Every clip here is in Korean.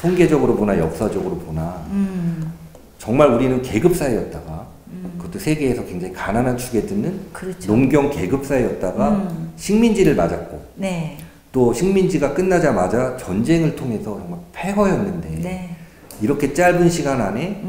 통계적으로 보나 역사적으로 보나 정말 우리는 계급사회였다가 그것도 세계에서 굉장히 가난한 축에 드는 그렇죠. 농경 계급사회였다가 식민지를 맞았고 네. 또 식민지가 끝나자마자 전쟁을 통해서 정말 폐허였는데 네. 이렇게 짧은 시간 안에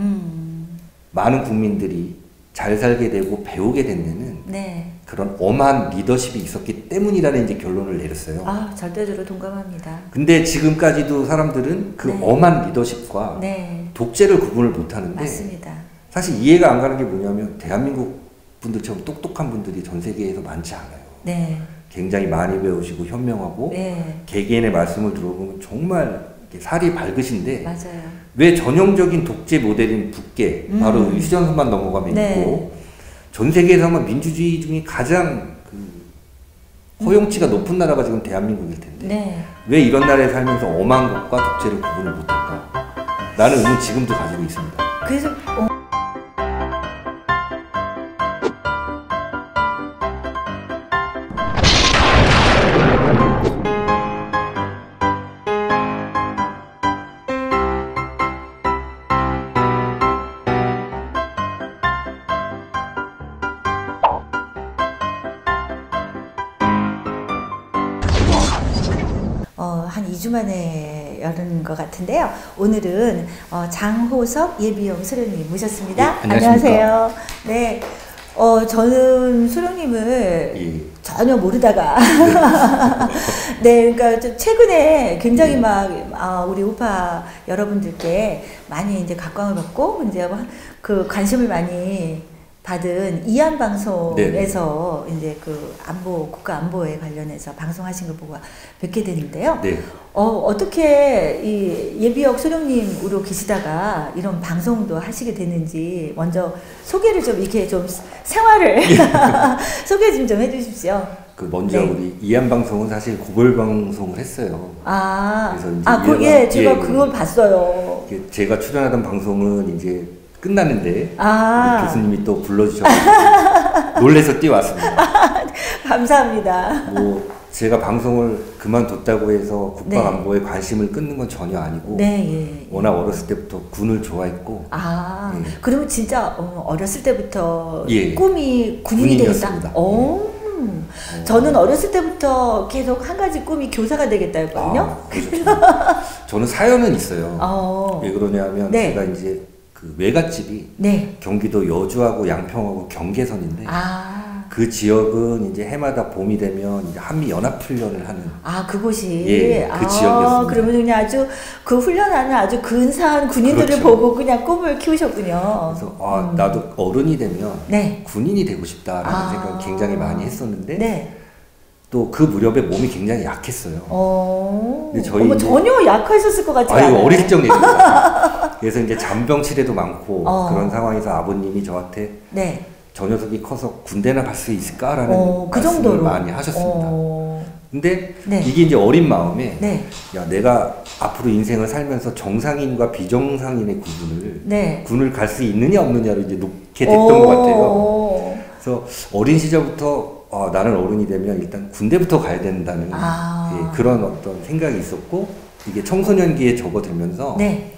많은 국민들이 잘 살게 되고 배우게 된 데는 네. 그런 엄한 리더십이 있었기 때문이라는 이제 결론을 내렸어요. 아, 절대적으로 동감합니다. 근데 지금까지도 사람들은 그 네. 엄한 리더십과 네. 독재를 구분을 못하는데 맞습니다. 사실 이해가 안 가는 게 뭐냐면 대한민국 분들처럼 똑똑한 분들이 전 세계에서 많지 않아요. 네. 굉장히 많이 배우시고 현명하고 네. 개개인의 말씀을 들어보면 정말 이렇게 살이 밝으신데 맞아요. 왜 전형적인 독재 모델인 북계 바로 휴전선만 넘어가면 네. 있고 전 세계에서만 민주주의 중에 가장 그 허용치가 높은 나라가 지금 대한민국일 텐데 네. 왜 이런 나라에 살면서 엄한 것과 독재를 구분을 못할까? 라는 의문 지금도 가지고 있습니다. 그래서 한 2주 만에 열은 것 같은데요. 오늘은 장호섭 예비역 수령님 모셨습니다. 예, 안녕하십니까. 안녕하세요. 네. 저는 수령님을 예. 전혀 모르다가 네, 그러니까 좀 최근에 굉장히 막 우리 우파 여러분들께 많이 이제 각광을 받고 이제 그 관심을 많이 받은 이안 방송에서 네네. 이제 그 안보 국가 안보에 관련해서 방송하신 걸 보고 뵙게 되는데요. 네. 어떻게 이 예비역 수령님으로 계시다가 이런 방송도 하시게 됐는지 먼저 소개를 좀 이렇게 좀 생활을 소개 좀 해주십시오. 그 먼저 네. 우리 이안 방송은 사실 고별 방송을 했어요. 그래서 이제 예, 제가 그걸 봤어요. 제가 출연하던 방송은 이제 끝났는데 아. 우리 교수님이 또 불러주셔서 놀래서 뛰어왔습니다. 감사합니다. 뭐 제가 방송을 그만뒀다고 해서 네. 국가안보에 관심을 끊는 건 전혀 아니고 네, 예. 워낙 어렸을 때부터 군을 좋아했고 아, 예. 그러면 진짜 어렸을 때부터 예. 꿈이 군인이 되겠다. 군인이었습니다. 저는 어렸을 때부터 계속 한 가지 꿈이 교사가 되겠다였거든요. 그렇죠. 저는 사연은 있어요. 왜 그러냐면 네. 제가 이제 그 외갓집이 네. 경기도 여주하고 양평하고 경계선인데 그 지역은 이제 해마다 봄이 되면 이제 한미 연합 훈련을 하는 그곳이 예, 그 지역이었습니다. 그러면 그냥 아주 그 훈련하는 아주 근사한 군인들을 그렇죠. 보고 그냥 꿈을 키우셨군요. 그래서 나도 어른이 되면 네. 군인이 되고 싶다라는 생각을 굉장히 많이 했었는데 네. 또 그 무렵에 몸이 굉장히 약했어요. 근데 저희 전혀 약하셨을 것 같지 않아요. 않아요? 어릴 적이죠. 그래서 이제 잔병 치레도 많고 그런 상황에서 아버님이 저한테 네. 저 녀석이 커서 군대나 갈 수 있을까라는 그 말씀을 정도로 많이 하셨습니다. 근데 네. 이게 이제 어린 마음에 네. 야 내가 앞으로 인생을 살면서 정상인과 비정상인의 구분을 네. 군을 갈 수 있느냐 없느냐로 이제 놓게 됐던 것 같아요. 그래서 어린 시절부터 나는 어른이 되면 일단 군대부터 가야 된다는 그런 어떤 생각이 있었고 이게 청소년기에 접어들면서 네.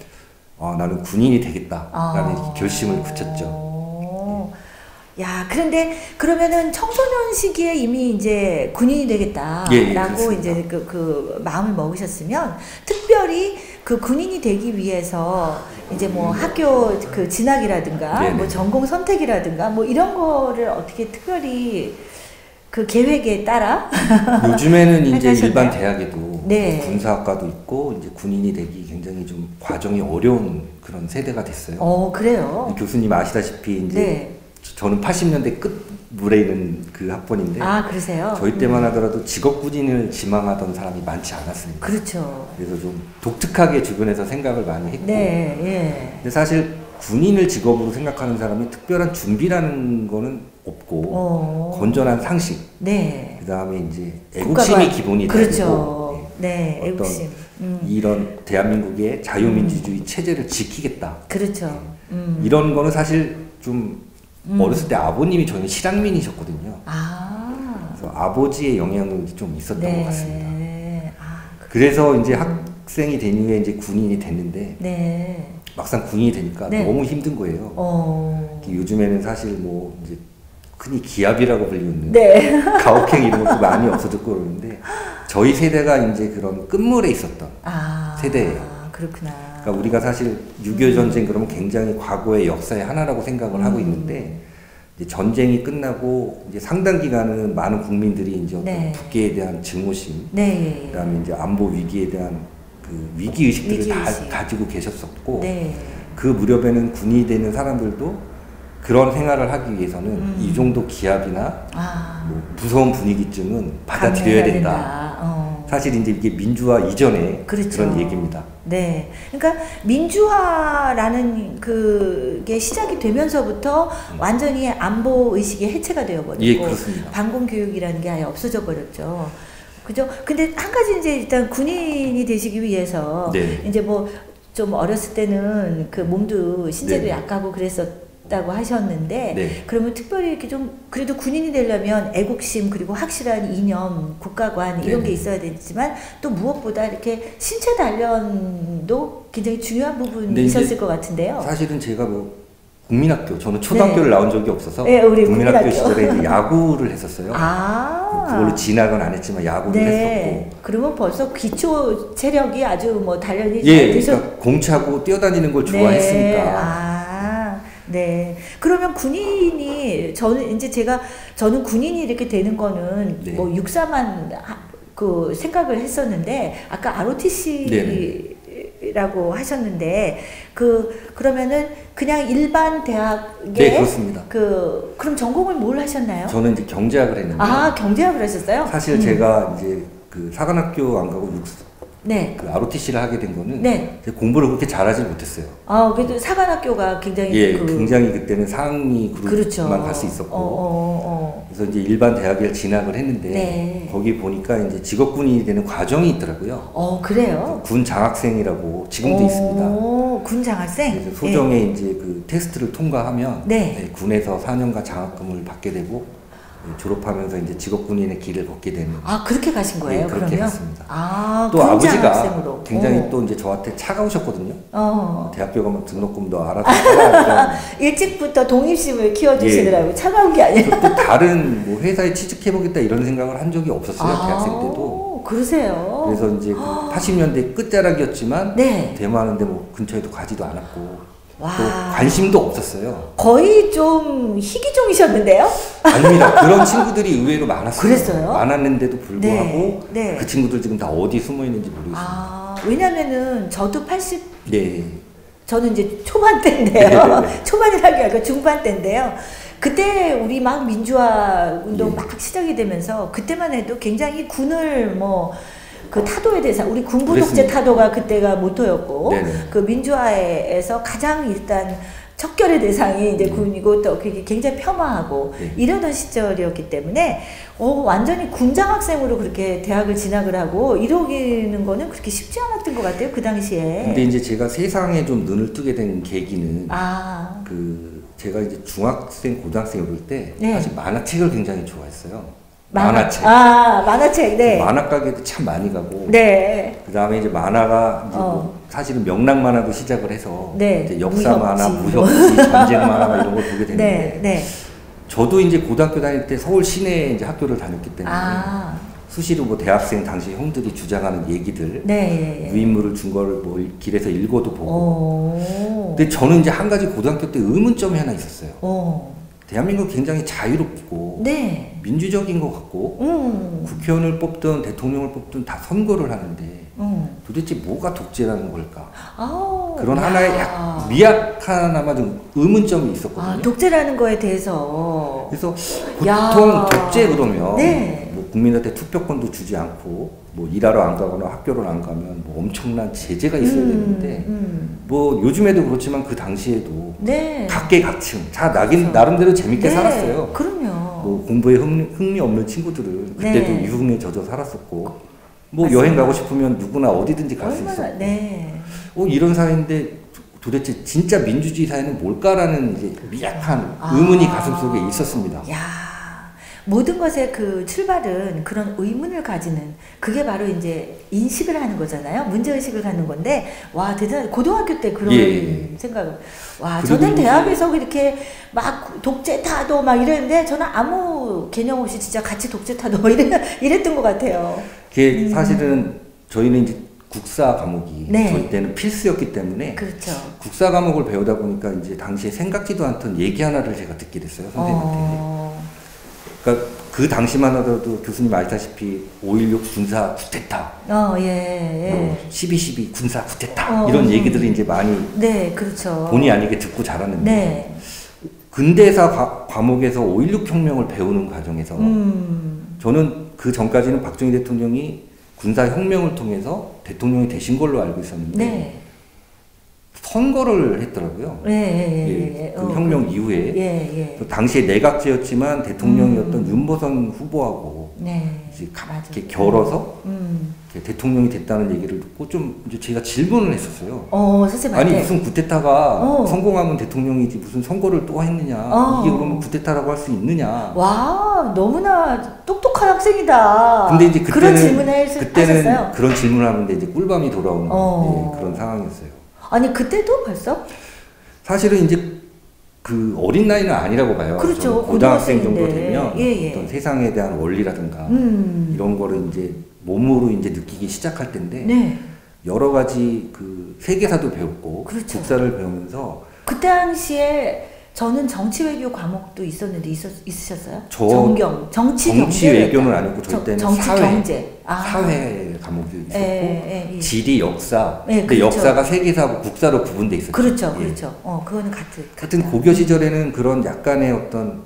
나는 군인이 되겠다라는 결심을 굳혔죠. 야, 그런데 그러면은 청소년 시기에 이미 이제 군인이 되겠다라고 이제 그 마음을 먹으셨으면 특별히 그 군인이 되기 위해서 이제 뭐 학교 그 진학이라든가 네네. 뭐 전공 선택이라든가 뭐 이런 거를 어떻게 특별히 그 계획에 따라 요즘에는 이제 하셨나요? 일반 대학에도 네. 군사학과도 있고 이제 군인이 되기 굉장히 좀 과정이 어려운 그런 세대가 됐어요. 그래요? 교수님 아시다시피 이제 네. 저는 80년대 끝물에 있는 그 학번인데 그러세요? 저희 때만 하더라도 직업군인을 지망하던 사람이 많지 않았습니다. 그렇죠. 그래서 좀 독특하게 주변에서 생각을 많이 했고 네, 예. 근데 사실 군인을 직업으로 생각하는 사람이 특별한 준비라는 거는 없고 건전한 상식 네. 그 다음에 이제 애국심이 기본이 되고 그렇죠. 네, 어떤 애국심. 이런 대한민국의 자유민주주의 체제를 지키겠다. 그렇죠. 이런 거는 사실 좀 어렸을 때 아버님이 저는 실향민이셨거든요. 그래서 아버지의 영향이 좀 있었던 것 같습니다. 그래서 이제 학생이 된 이후에 이제 군인이 됐는데 네. 막상 군인이 되니까 네. 너무 힘든 거예요. 요즘에는 사실 뭐 이제 흔히 기압이라고 불리는 네. 가혹행 이런 것도 많이 없어졌고 그러는데 저희 세대가 이제 그런 끝물에 있었던 세대예요. 그렇구나. 그러니까 우리가 사실 6.25 전쟁 그러면 굉장히 과거의 역사의 하나라고 생각을 하고 있는데 이제 전쟁이 끝나고 이제 상당 기간은 많은 국민들이 이제 어떤 국계에 대한 증오심, 그다음에 이제 안보 위기에 대한 그 위기 의식들을 다 가지고 계셨었고 그 무렵에는 군인이 되는 사람들도 그런 생활을 하기 위해서는 이 정도 기압이나 뭐 무서운 분위기쯤은 받아들여야 된다. 사실 이제 이게 민주화 이전에 그런 얘기입니다. 네. 그러니까 민주화라는 그게 시작이 되면서부터 완전히 안보 의식이 해체가 되어버리고 예, 그렇습니다. 반공 교육이라는 게 아예 없어져 버렸죠. 그죠? 근데 한 가지 이제 일단 군인이 되시기 위해서 이제 뭐 좀 어렸을 때는 그 몸도 신체도 약하고 그랬었다고 하셨는데 그러면 특별히 이렇게 좀 그래도 군인이 되려면 애국심 그리고 확실한 이념, 국가관 이런 게 있어야 되지만 또 무엇보다 이렇게 신체 단련도 굉장히 중요한 부분이 있었을 것 같은데요. 사실은 제가 뭐 국민학교, 저는 초등학교를 나온 적이 없어서 우리 국민학교 시절에 이제 야구를 했었어요. 그걸로 진학은 안 했지만 야구를 했었고. 그러면 벌써 기초 체력이 아주 뭐 단련이 잘 되셨... 그러니까 공차고 뛰어다니는 걸 좋아했으니까. 네. 그러면 군인이 저는 군인이 이렇게 되는 거는 뭐 육사만 그 생각을 했었는데 아까 ROTC라고 하셨는데 그러면은 그냥 일반 대학에 그렇습니다. 그럼 전공을 뭘 하셨나요? 저는 이제 경제학을 했는데. 경제학을 하셨어요? 사실 제가 이제 그 사관학교 안 가고 그 ROTC를 하게 된 거는 제가 공부를 그렇게 잘하지 못했어요. 그래도 사관학교가 굉장히 굉장히 그때는 상위 그룹만 갈 수 있었고 그래서 이제 일반 대학에 진학을 했는데 거기 보니까 이제 직업군인이 되는 과정이 있더라고요. 그래요? 군 장학생이라고 지금도 있습니다. 군 장학생? 그래서 소정에 이제 그 테스트를 통과하면 군에서 4년간 장학금을 받게 되고 졸업하면서 이제 직업군인의 길을 걷게 되는. 그렇게 가신 거예요? 그렇게 그러면? 갔습니다. 또 아버지가 굉장히 또 이제 저한테 차가우셨거든요. 대학교 가면 등록금도 알아서 일찍부터 독립심을 키워주시더라고요. 차가운 게 아니라. 그때 다른 뭐 회사에 취직해보겠다 이런 생각을 한 적이 없었어요. 대학생 때도. 그러세요? 그래서 이제 80년대 끝자락이었지만 대모하는데 뭐 근처에도 가지도 않았고. 또 관심도 없었어요. 거의 좀 희귀종이셨는데요? 아닙니다. 그런 친구들이 의외로 많았어요. 그랬어요? 많았는데도 불구하고 그 친구들 지금 다 어디 숨어 있는지 모르겠습니다. 왜냐면은 저도 80 저는 이제 초반 때인데요. 초반이라기 아니라 중반 때인데요. 그때 우리 막 민주화 운동 막 시작이 되면서 그때만 해도 굉장히 군을 그 타도에 대해서 우리 군부 독재 타도가 그때가 모토였고 그 민주화에서 가장 일단 척결의 대상이 이제 군이고 또 그게 굉장히 폄하하고 이러던 시절이었기 때문에 완전히 군장학생으로 그렇게 대학을 진학을 하고 이러기는 거는 그렇게 쉽지 않았던 것 같아요 그 당시에. 근데 이제 제가 세상에 좀 눈을 뜨게 된 계기는 제가 이제 중학생 고등학생 이럴 때 사실 만화책을 굉장히 좋아했어요. 만화책. 만화책, 만화 가게도 참 많이 가고. 그 다음에 이제 만화가 이제 사실은 명락 만화도 시작을 해서 이제 역사 만화, 무협지, 전쟁 만화 이런 걸 보게 됐는데. 저도 이제 고등학교 다닐 때 서울 시내에 이제 학교를 다녔기 때문에 수시로 뭐 대학생 당시 형들이 주장하는 얘기들, 유인물을 준 거를 뭐 길에서 읽어도 보고. 근데 저는 이제 한 가지 고등학교 때 의문점이 하나 있었어요. 대한민국 굉장히 자유롭고 민주적인 것 같고 국회의원을 뽑든 대통령을 뽑든 다 선거를 하는데 도대체 뭐가 독재라는 걸까? 그런 하나의 미약하나마 좀 의문점이 있었거든요. 독재라는 거에 대해서. 그래서 보통 독재 그러면 뭐 국민한테 투표권도 주지 않고 뭐 일하러 안 가거나 학교를 안 가면 뭐 엄청난 제재가 있어야 되는데 뭐 요즘에도 그렇지만 그 당시에도 각계각층 다 나름대로 재밌게 살았어요. 그럼요. 뭐 공부에 흥미 없는 친구들은 그때도 유흥에 젖어 살았었고 뭐 여행 가고 싶으면 누구나 어디든지 갈 수 있었고 이런 사회인데 도대체 진짜 민주주의 사회는 뭘까라는 이제 미약한 의문이 가슴속에 있었습니다. 모든 것의 그 출발은 그런 의문을 가지는 그게 바로 이제 인식을 하는 거잖아요. 문제의식을 갖는 건데, 와, 대단한, 고등학교 때 그런 생각을, 와, 저는 대학에서 이렇게 막 독재 타도 막 이랬는데, 저는 아무 개념 없이 진짜 같이 독재 타도 이랬던 것 같아요. 그게 사실은 저희는 이제 국사 과목이 저희 때는 필수였기 때문에 그렇죠. 국사 과목을 배우다 보니까 이제 당시에 생각지도 않던 얘기 하나를 제가 듣게 됐어요, 선생님한테. 그러니까 그 당시만 하더라도 교수님 아시다시피 5.16 군사 쿠데타, 12.12 군사 쿠데타 이런 얘기들을 이제 많이 그렇죠. 본의 아니게 듣고 자랐는데 근대사 과목에서 5.16 혁명을 배우는 과정에서 저는 그 전까지는 박정희 대통령이 군사혁명을 통해서 대통령이 되신 걸로 알고 있었는데 선거를 했더라고요. 그 혁명 이후에 당시에 내각제였지만 대통령이었던 윤보선 후보하고 이제 이렇게 결어서 대통령이 됐다는 얘기를 듣고 좀 이제 제가 질문을 했었어요. 선생님한테. 아니 무슨 쿠데타가 성공하면 대통령이지 무슨 선거를 또 했느냐. 이게 그러면 쿠데타라고 할 수 있느냐. 와, 너무나 똑똑한 학생이다. 근데 이제 그런 질문을 하셨어요? 그런 질문을 하는데 이제 꿀밤이 돌아오는 그런 상황이었어요. 아니 그때도 벌써? 사실은 이제 그 어린 나이는 아니라고 봐요. 그렇죠. 고등학생 정도 되면 어떤 세상에 대한 원리라든가 이런 거를 이제 몸으로 이제 느끼기 시작할 때인데 여러 가지 그 세계사도 배웠고 국사를 배우면서 그 당시에 저는 정치외교 과목도 있었는데 있으셨어요? 정치 외교는 아니고 저희 때는 경제. 사회 과목도 있었고 지리, 역사. 근데 역사가 세계사하고 국사로 구분돼 있었죠. 그렇죠. 그거는 하여튼 고교 시절에는 그런 약간의 어떤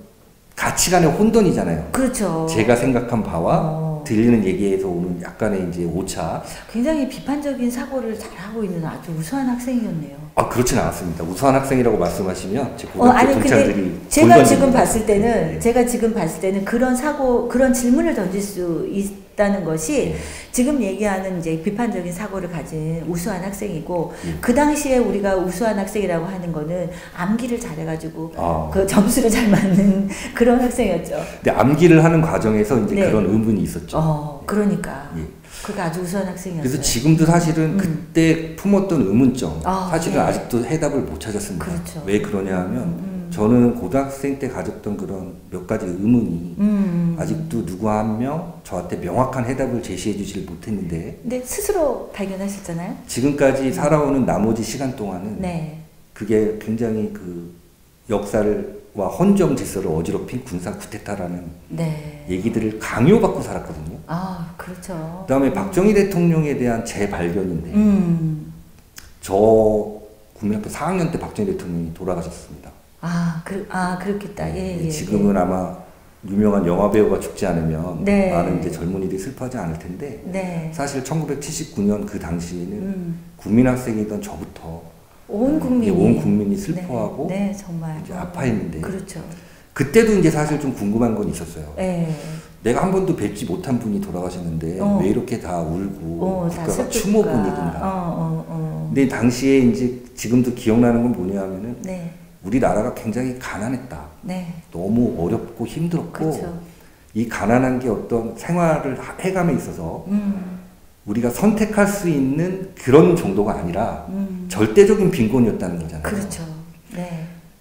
가치관의 혼돈이잖아요. 그렇죠. 제가 생각한 바와 들리는 얘기에서 오는 약간의 이제 오차. 굉장히 비판적인 사고를 잘하고 있는 아주 우수한 학생이었네요. 그렇진 않았습니다. 우수한 학생이라고 말씀하시면 제 고등학교 동창들이 제가 지금 봤을 때는 그런 사고, 그런 질문을 던질 수 있다는 것이 지금 얘기하는 이제 비판적인 사고를 가진 우수한 학생이고 그 당시에 우리가 우수한 학생이라고 하는 거는 암기를 잘해가지고 그 점수를 잘 맞는 그런 학생이었죠. 근데 암기를 하는 과정에서 이제 그런 의문이 있었죠. 그러니까. 그게 아주 우수한 학생이었어요. 그래서 지금도 사실은 그때 품었던 의문점 사실은 아직도 해답을 못 찾았습니다. 그렇죠. 왜 그러냐 하면 저는 고등학생 때 가졌던 그런 몇 가지 의문이 아직도 누구 한 명 저한테 명확한 해답을 제시해 주질 못했는데 근데 스스로 발견하셨잖아요. 지금까지 살아오는 나머지 시간 동안은 그게 굉장히 그 역사와 헌정 질서를 어지럽힌 군사 쿠데타라는 얘기들을 강요받고 살았거든요. 그렇죠. 그다음에 박정희 대통령에 대한 재발견인데 저 국민학교 4학년 때 박정희 대통령이 돌아가셨습니다. 그렇겠다. 지금은 아마 유명한 영화 배우가 죽지 않으면 많은 이제 젊은이들이 슬퍼하지 않을 텐데 사실 1979년 그 당시에는 국민학생이던 저부터 온 국민이 슬퍼하고 정말 이제 아파했는데 그렇죠. 그때도 이제 사실 좀 궁금한 건 있었어요. 내가 한 번도 뵙지 못한 분이 돌아가셨는데 왜 이렇게 다 울고 국가가 추모 분위기인가. 근데 당시에 이제 지금도 기억나는 건 뭐냐 하면은 우리나라가 굉장히 가난했다. 너무 어렵고 힘들었고 이 가난한 게 어떤 생활을 해감에 있어서 우리가 선택할 수 있는 그런 정도가 아니라 절대적인 빈곤이었다는 거잖아요. 그렇죠.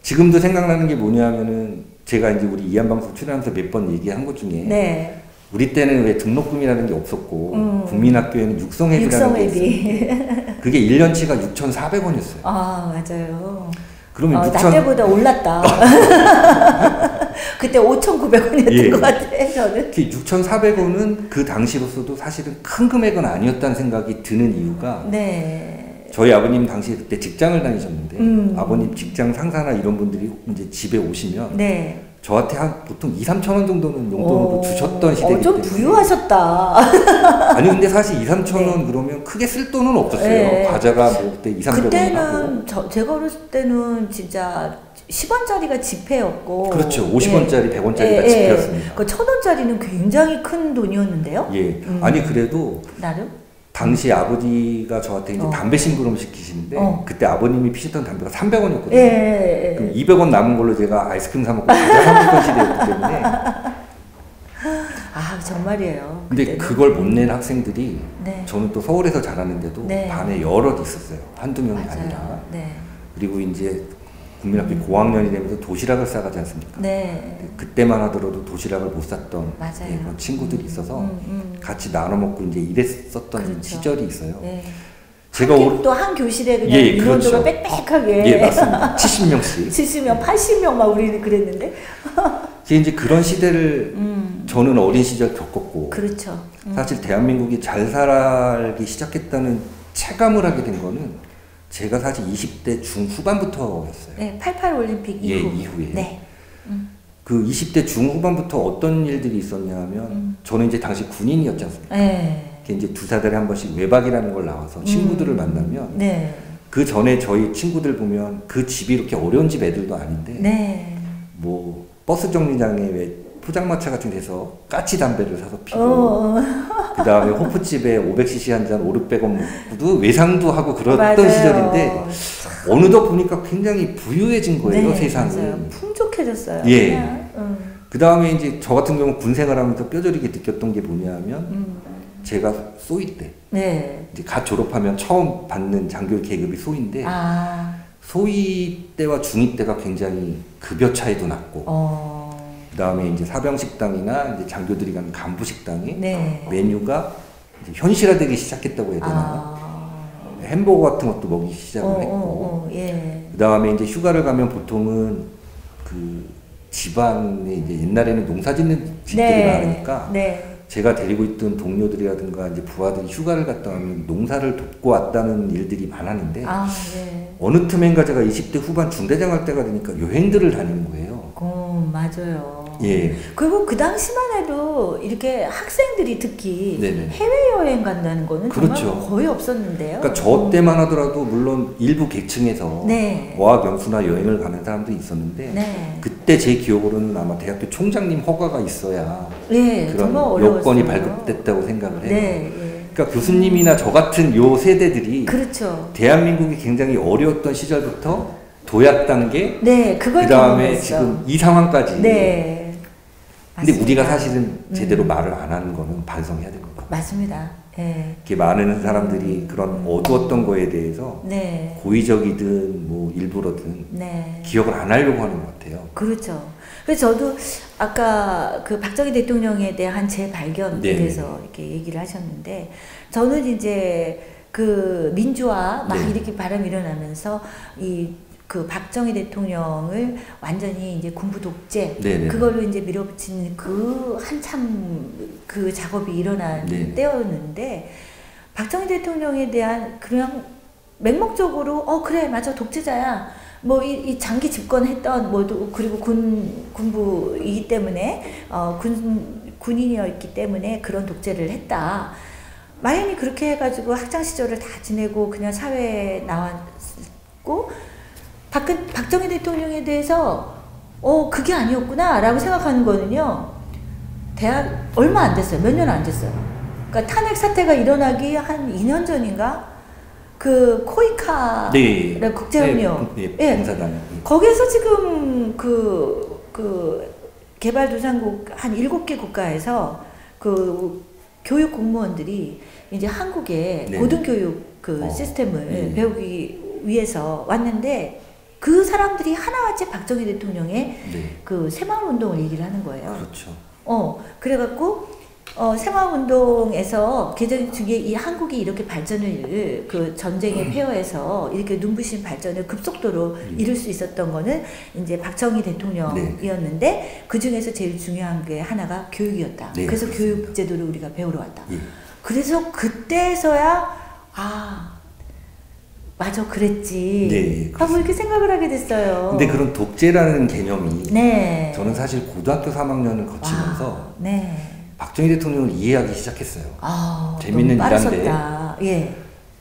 지금도 생각나는 게 뭐냐면은 제가 이제 우리 이한방송 출연하면서 몇 번 얘기한 것 중에 우리 때는 왜 등록금이라는 게 없었고 국민학교에는 육성회비라는 게 있었는데 그게 1년치가 6,400원이었어요. 맞아요. 그러면 나 때보다 올랐다. 그때 5,900원이었던 것 같아, 저는. 6,400원은 그 당시로서도 사실은 큰 금액은 아니었다는 생각이 드는 이유가 저희 아버님 당시에 그때 직장을 다니셨는데 아버님 직장 상사나 이런 분들이 이제 집에 오시면 저한테 한 보통 2-3천 원 정도는 용돈으로 주셨던 시대이기 때문에 좀 부유하셨다. 아니 근데 사실 2-3천 원 그러면 크게 쓸 돈은 없었어요. 과자가 뭐 그때 2-300원 그때는 제가 어렸을 때는 진짜 10원짜리가 지폐였고 그렇죠. 50원짜리, 100원짜리가 지폐였습니다. 그 1,000원짜리는 굉장히 큰 돈이었는데요. 아니 그래도 나름? 당시 아버지가 저한테 이제 담배 심부름 시키시는데 그때 아버님이 피셨던 담배가 300원이었거든요. 그럼 200원 남은 걸로 제가 아이스크림 사 먹고 과자 사 먹던 시대였기 때문에 아, 정말이에요. 근데 그때는. 그걸 못 낸 학생들이 네. 저는 또 서울에서 자랐는데도 네. 반에 여럿 있었어요. 한두 명이 맞아요. 아니라. 네. 그리고 이제 국민학교 고학년이 되면서 도시락을 싸가지 않습니까? 네. 그때만 하더라도 도시락을 못 샀던 맞아요. 그런 친구들이 있어서 같이 나눠 먹고 이제 이랬었던 그렇죠. 시절이 있어요. 네. 제가 또 한 교실에 그냥 예, 인원수가 그렇죠. 빽빽하게. 예, 맞습니다. 70명씩. 70명, 80명 막 우리는 그랬는데. 이제 그런 시대를 저는 어린 시절 겪었고. 그렇죠. 사실 대한민국이 잘 살기 시작했다는 체감을 하게 된 거는 제가 사실 20대 중후반부터였어요. 네, 88 올림픽 이후. 예, 이후에. 네. 그 20대 중후반부터 어떤 일들이 있었냐 하면 저는 이제 당시 군인이었지 않습니까? 네. 이제 2-4달에 한 번씩 외박이라는 걸 나와서 친구들을 만나면 네. 그 전에 저희 친구들 보면 그 집이 이렇게 어려운 집 애들도 아닌데 네. 뭐 버스 정류장에 왜 포장마차 같은 데서 까치 담배를 사서 피고 그 다음에 호프집에 500cc 한 잔 500~600원 먹고도 외상도 하고 그랬던 맞아요. 시절인데 어느덧 보니까 굉장히 부유해진 거예요. 네, 세상이. 맞아요. 풍족해졌어요. 예. 그 다음에 이제 저 같은 경우 군 생활하면서 뼈저리게 느꼈던 게 뭐냐면 제가 소위 때 네. 이제 갓 졸업하면 처음 받는 장교 계급이 소위인데 소위 때와 중위 때가 굉장히 급여 차이도 났고 그 다음에 이제 사병식당이나 이제 장교들이 가는 간부식당이 네. 메뉴가 이제 현실화되기 시작했다고 해야 되나 햄버거 같은 것도 먹기 시작을 했고 예. 그 다음에 이제 휴가를 가면 보통은 그 집안에 이제 옛날에는 농사 짓는 집들이 네. 많으니까 네. 제가 데리고 있던 동료들이라든가 이제 부하들이 휴가를 갔다 오면 농사를 돕고 왔다는 일들이 많았는데 네. 어느 틈엔가 제가 20대 후반 중대장 할 때가 되니까 여행들을 다니는 거예요. 맞아요. 예. 그리고 그 당시만 해도 이렇게 학생들이 특히 네네. 해외여행 간다는 거는 그렇죠. 정말 거의 없었는데요. 그러니까 저 때만 하더라도 물론 일부 계층에서 네. 어학 연수나 여행을 가는 사람도 있었는데 네. 그때 제 기억으로는 아마 대학교 총장님 허가가 있어야 네, 그런 정말 여건이 어려웠어요. 발급됐다고 생각을 해요. 네, 예. 그러니까 교수님이나 저 같은 요 세대들이 그렇죠. 대한민국이 굉장히 어려웠던 시절부터 도약 단계, 네, 그걸 그 다음에 경험했어. 지금 이 상황까지. 네. 근데 맞습니다. 우리가 사실은 제대로 말을 안 하는 거는 반성해야 됩니다. 맞습니다. 네. 이렇게 많은 사람들이 그런 어두웠던 거에 대해서 네. 고의적이든 뭐 일부러든 네. 기억을 안 하려고 하는 것 같아요. 그렇죠. 그래서 저도 아까 그 박정희 대통령에 대한 제 발견에 네. 대해서 이렇게 얘기를 하셨는데 저는 이제 그 민주화 막 네. 이렇게 바람이 일어나면서 그 박정희 대통령을 완전히 이제 군부 독재 네네. 그걸로 이제 밀어붙이는 그 한참 그 작업이 일어난 네. 때였는데 박정희 대통령에 대한 그냥 맹목적으로 그래 맞아 독재자야 뭐 이 장기 집권했던 뭐도 그리고 군부이기 때문에 군인이었기 때문에 그런 독재를 했다. 마연이 그렇게 해가지고 학창 시절을 다 지내고 그냥 사회에 나왔고 박정희 대통령에 대해서 그게 아니었구나라고 생각하는 거는요. 대학 얼마 안 됐어요. 몇 년 안 됐어요. 그러니까 탄핵 사태가 일어나기 한 2년 전인가 그 코이카 네. 국제협력 네, 봉사단. 거기에서 지금 그 개발도상국 한 7개 국가에서 그 교육 공무원들이 이제 한국의 네. 고등교육 그 시스템을 네. 배우기 위해서 왔는데 그 사람들이 하나같이 박정희 대통령의 네. 그 새마을운동을 얘기를 하는 거예요. 그렇죠. 그래갖고 새마을운동에서 개정 중에 이 한국이 이렇게 발전을 그 전쟁의 폐허에서 이렇게 눈부신 발전을 급속도로 이룰 수 있었던 거는 이제 박정희 대통령이었는데 네. 그 중에서 제일 중요한 게 하나가 교육이었다. 네, 그래서 그렇습니다. 교육 제도를 우리가 배우러 왔다. 예. 그래서 그때서야 맞아 그랬지. 네, 하고 이렇게 생각을 하게 됐어요. 근데 그런 독재라는 개념이 네. 저는 사실 고등학교 3학년을 거치면서 네. 박정희 대통령을 이해하기 시작했어요. 너무 재밌는 일환데 빠르셨다. 예.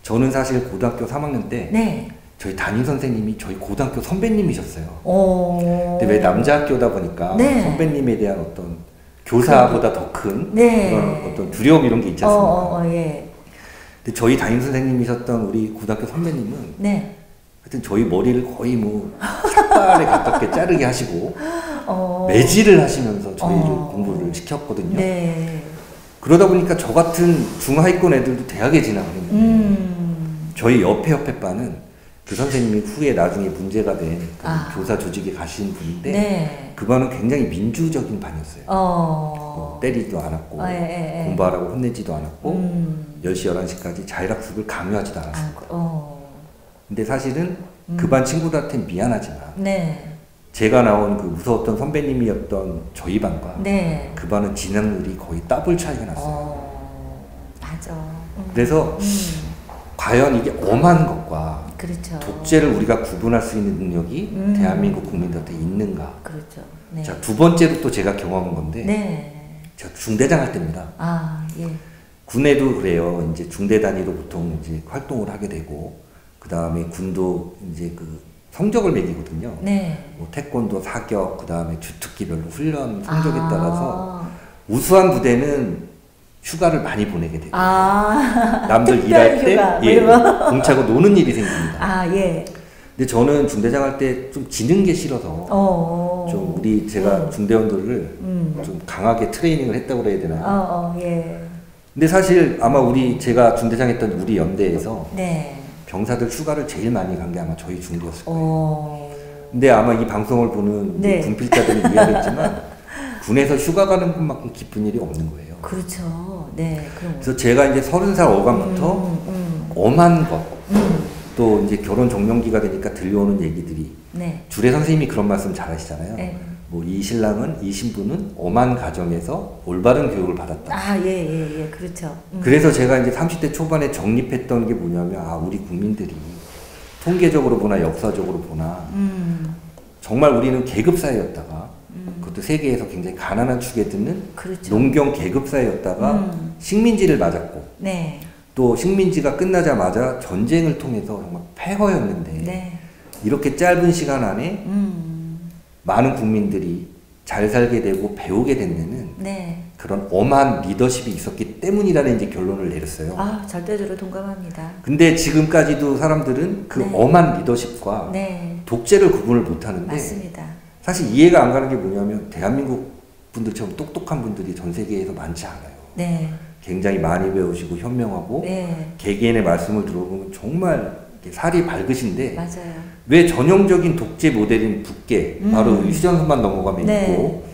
저는 사실 고등학교 3학년 때 네. 저희 담임 선생님이 저희 고등학교 선배님이셨어요. 근데 근데 왜 남자 학교다 보니까 네. 선배님에 대한 어떤 교사보다 더 큰 네. 그런 어떤 두려움 이런 게 있지 않습니까? 예. 근데 저희 담임 선생님이셨던 우리 고등학교 선배님은 네. 하여튼 저희 머리를 거의 뭐 삭발에 가깝게 자르게 하시고 매질을 하시면서 저희를 공부를 시켰거든요. 네. 그러다 보니까 저 같은 중하위권 애들도 대학에 진학을 했는데 저희 옆에 바는 그 선생님이 후에 나중에 문제가 된 교사 조직에 가신 분인데 네. 그 반은 굉장히 민주적인 반이었어요. 뭐 때리지도 않았고 공부하라고 혼내지도 않았고 10시, 11시까지 자율학습을 강요하지도 않았습니다. 근데 사실은 그 반 친구들한테는 미안하지만 네. 제가 나온 그 무서웠던 선배님이었던 저희 반과 네. 그 반은 진학률이 거의 더블 차이가 났어요. 맞아. 그래서 과연 이게 엄한 것과 그렇죠. 독재를 우리가 구분할 수 있는 능력이 대한민국 국민들한테 있는가. 그렇죠. 네. 자, 두 번째로 또 제가 경험한 건데 네. 제가 중대장 할 때입니다. 예. 군에도 그래요. 이제 중대 단위로 보통 이제 활동을 하게 되고 그 다음에 군도 이제 그 성적을 매기거든요. 네. 뭐 태권도 사격, 그 다음에 주특기별로 훈련 성적에 따라서 우수한 부대는 휴가를 많이 보내게 되고 남들 일할 때 공차고 노는 일이 생깁니다. 예. 근데 저는 중대장 할 때 좀 지는 게 싫어서 좀 제가 중대원들을 좀 강하게 트레이닝을 했다고 그래야 되나요? 예. 근데 사실 아마 제가 중대장 했던 우리 연대에서 네. 병사들 휴가를 제일 많이 간 게 아마 저희 중대였을 거예요. 근데 아마 이 방송을 보는 군필자들이 이해하겠지만 군에서 휴가 가는 것만큼 기쁜 일이 없는 거예요. 그렇죠. 네. 그래서 제가 이제 30살 어간부터 엄한 것, 또 이제 결혼 종령기가 되니까 들려오는 얘기들이 주례 선생님이 그런 말씀 잘 하시잖아요. 뭐 이 신랑은, 이 신부는 엄한 가정에서 올바른 교육을 받았다. 예. 그렇죠. 그래서 제가 이제 30대 초반에 정립했던 게 뭐냐면, 우리 국민들이 통계적으로 보나 역사적으로 보나 정말 우리는 계급사회였다가 그것도 세계에서 굉장히 가난한 축에 드는 그렇죠. 농경 계급사회였다가 식민지를 맞았고 또 식민지가 끝나자마자 전쟁을 통해서 정말 폐허였는데 이렇게 짧은 시간 안에 많은 국민들이 잘 살게 되고 배우게 된 데는 그런 엄한 리더십이 있었기 때문이라는 이제 결론을 내렸어요. 절대적으로 동감합니다. 근데 지금까지도 사람들은 그 엄한 리더십과 독재를 구분을 못하는데 맞습니다. 사실 이해가 안 가는 게 뭐냐면 대한민국 분들처럼 똑똑한 분들이 전 세계에서 많지 않아요. 굉장히 많이 배우시고 현명하고 개개인의 말씀을 들어보면 정말 살이 밝으신데 맞아요. 왜 전형적인 독재 모델인 북계 바로 휴전선만 넘어가면 있고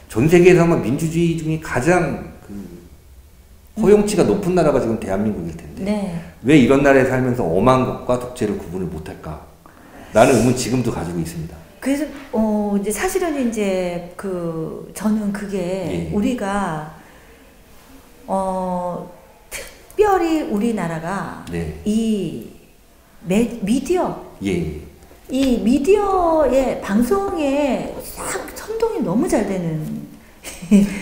전 세계에서 아마 민주주의 중에 가장 그 허용치가 높은 나라가 지금 대한민국일 텐데 왜 이런 나라에 살면서 엄한 것과 독재를 구분을 못할까? 라는 의문 지금도 가지고 있습니다. 그래서 이제 사실은 이제 저는 그게 우리가 특별히 우리나라가 이 미디어 이 미디어의 방송에 싹 선동이 너무 잘 되는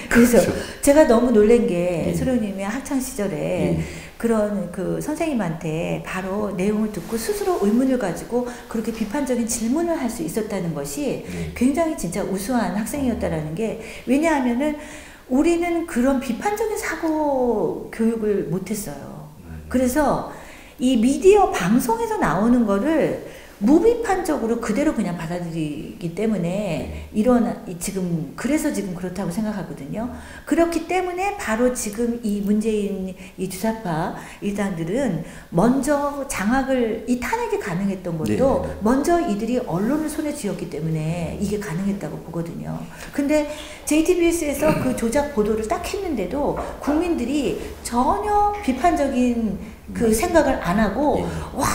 그래서 그렇죠. 제가 너무 놀란 게 소령님이 학창 시절에 그런 그 선생님한테 바로 내용을 듣고 스스로 의문을 가지고 그렇게 비판적인 질문을 할 수 있었다는 것이 굉장히 진짜 우수한 학생이었다라는 게 왜냐하면은 우리는 그런 비판적인 사고 교육을 못했어요. 그래서 이 미디어 방송에서 나오는 거를 무비판적으로 그대로 그냥 받아들이기 때문에 그래서 지금 그렇다고 생각하거든요. 그렇기 때문에 바로 지금 이 문재인 이 주사파 일당들은 먼저 이 탄핵이 가능했던 것도 먼저 이들이 언론을 손에 쥐었기 때문에 이게 가능했다고 보거든요. 근데 JTBS에서 그 조작 보도를 딱 했는데도 국민들이 전혀 비판적인 그 생각을 안 하고 와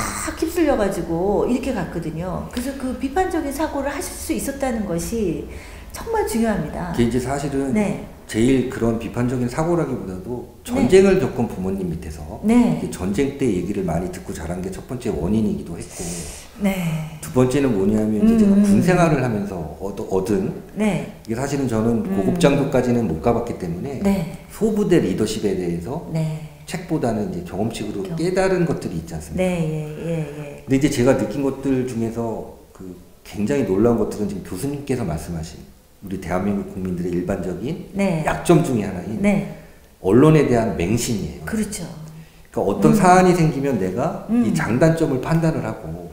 휩쓸려가지고 이렇게 갔거든요. 그래서 그 비판적인 사고를 하실 수 있었다는 것이 정말 중요합니다. 이제 사실은 제일 그런 비판적인 사고라기보다도 전쟁을 겪은 부모님 밑에서 전쟁 때 얘기를 많이 듣고 자란 게 첫 번째 원인이기도 했고 두 번째는 뭐냐면 이제 제가 군 생활을 하면서 얻은 이게 사실은 저는 고급장교까지는 못 가봤기 때문에 소부대 리더십에 대해서 책보다는 이제 경험칙으로 깨달은 것들이 있지 않습니까? 근데 이제 제가 느낀 것들 중에서 그 굉장히 놀라운 것들은 지금 교수님께서 말씀하신 우리 대한민국 국민들의 일반적인 약점 중에 하나인 언론에 대한 맹신이에요. 그렇죠. 그러니까 어떤 사안이 생기면 내가 이 장단점을 판단을 하고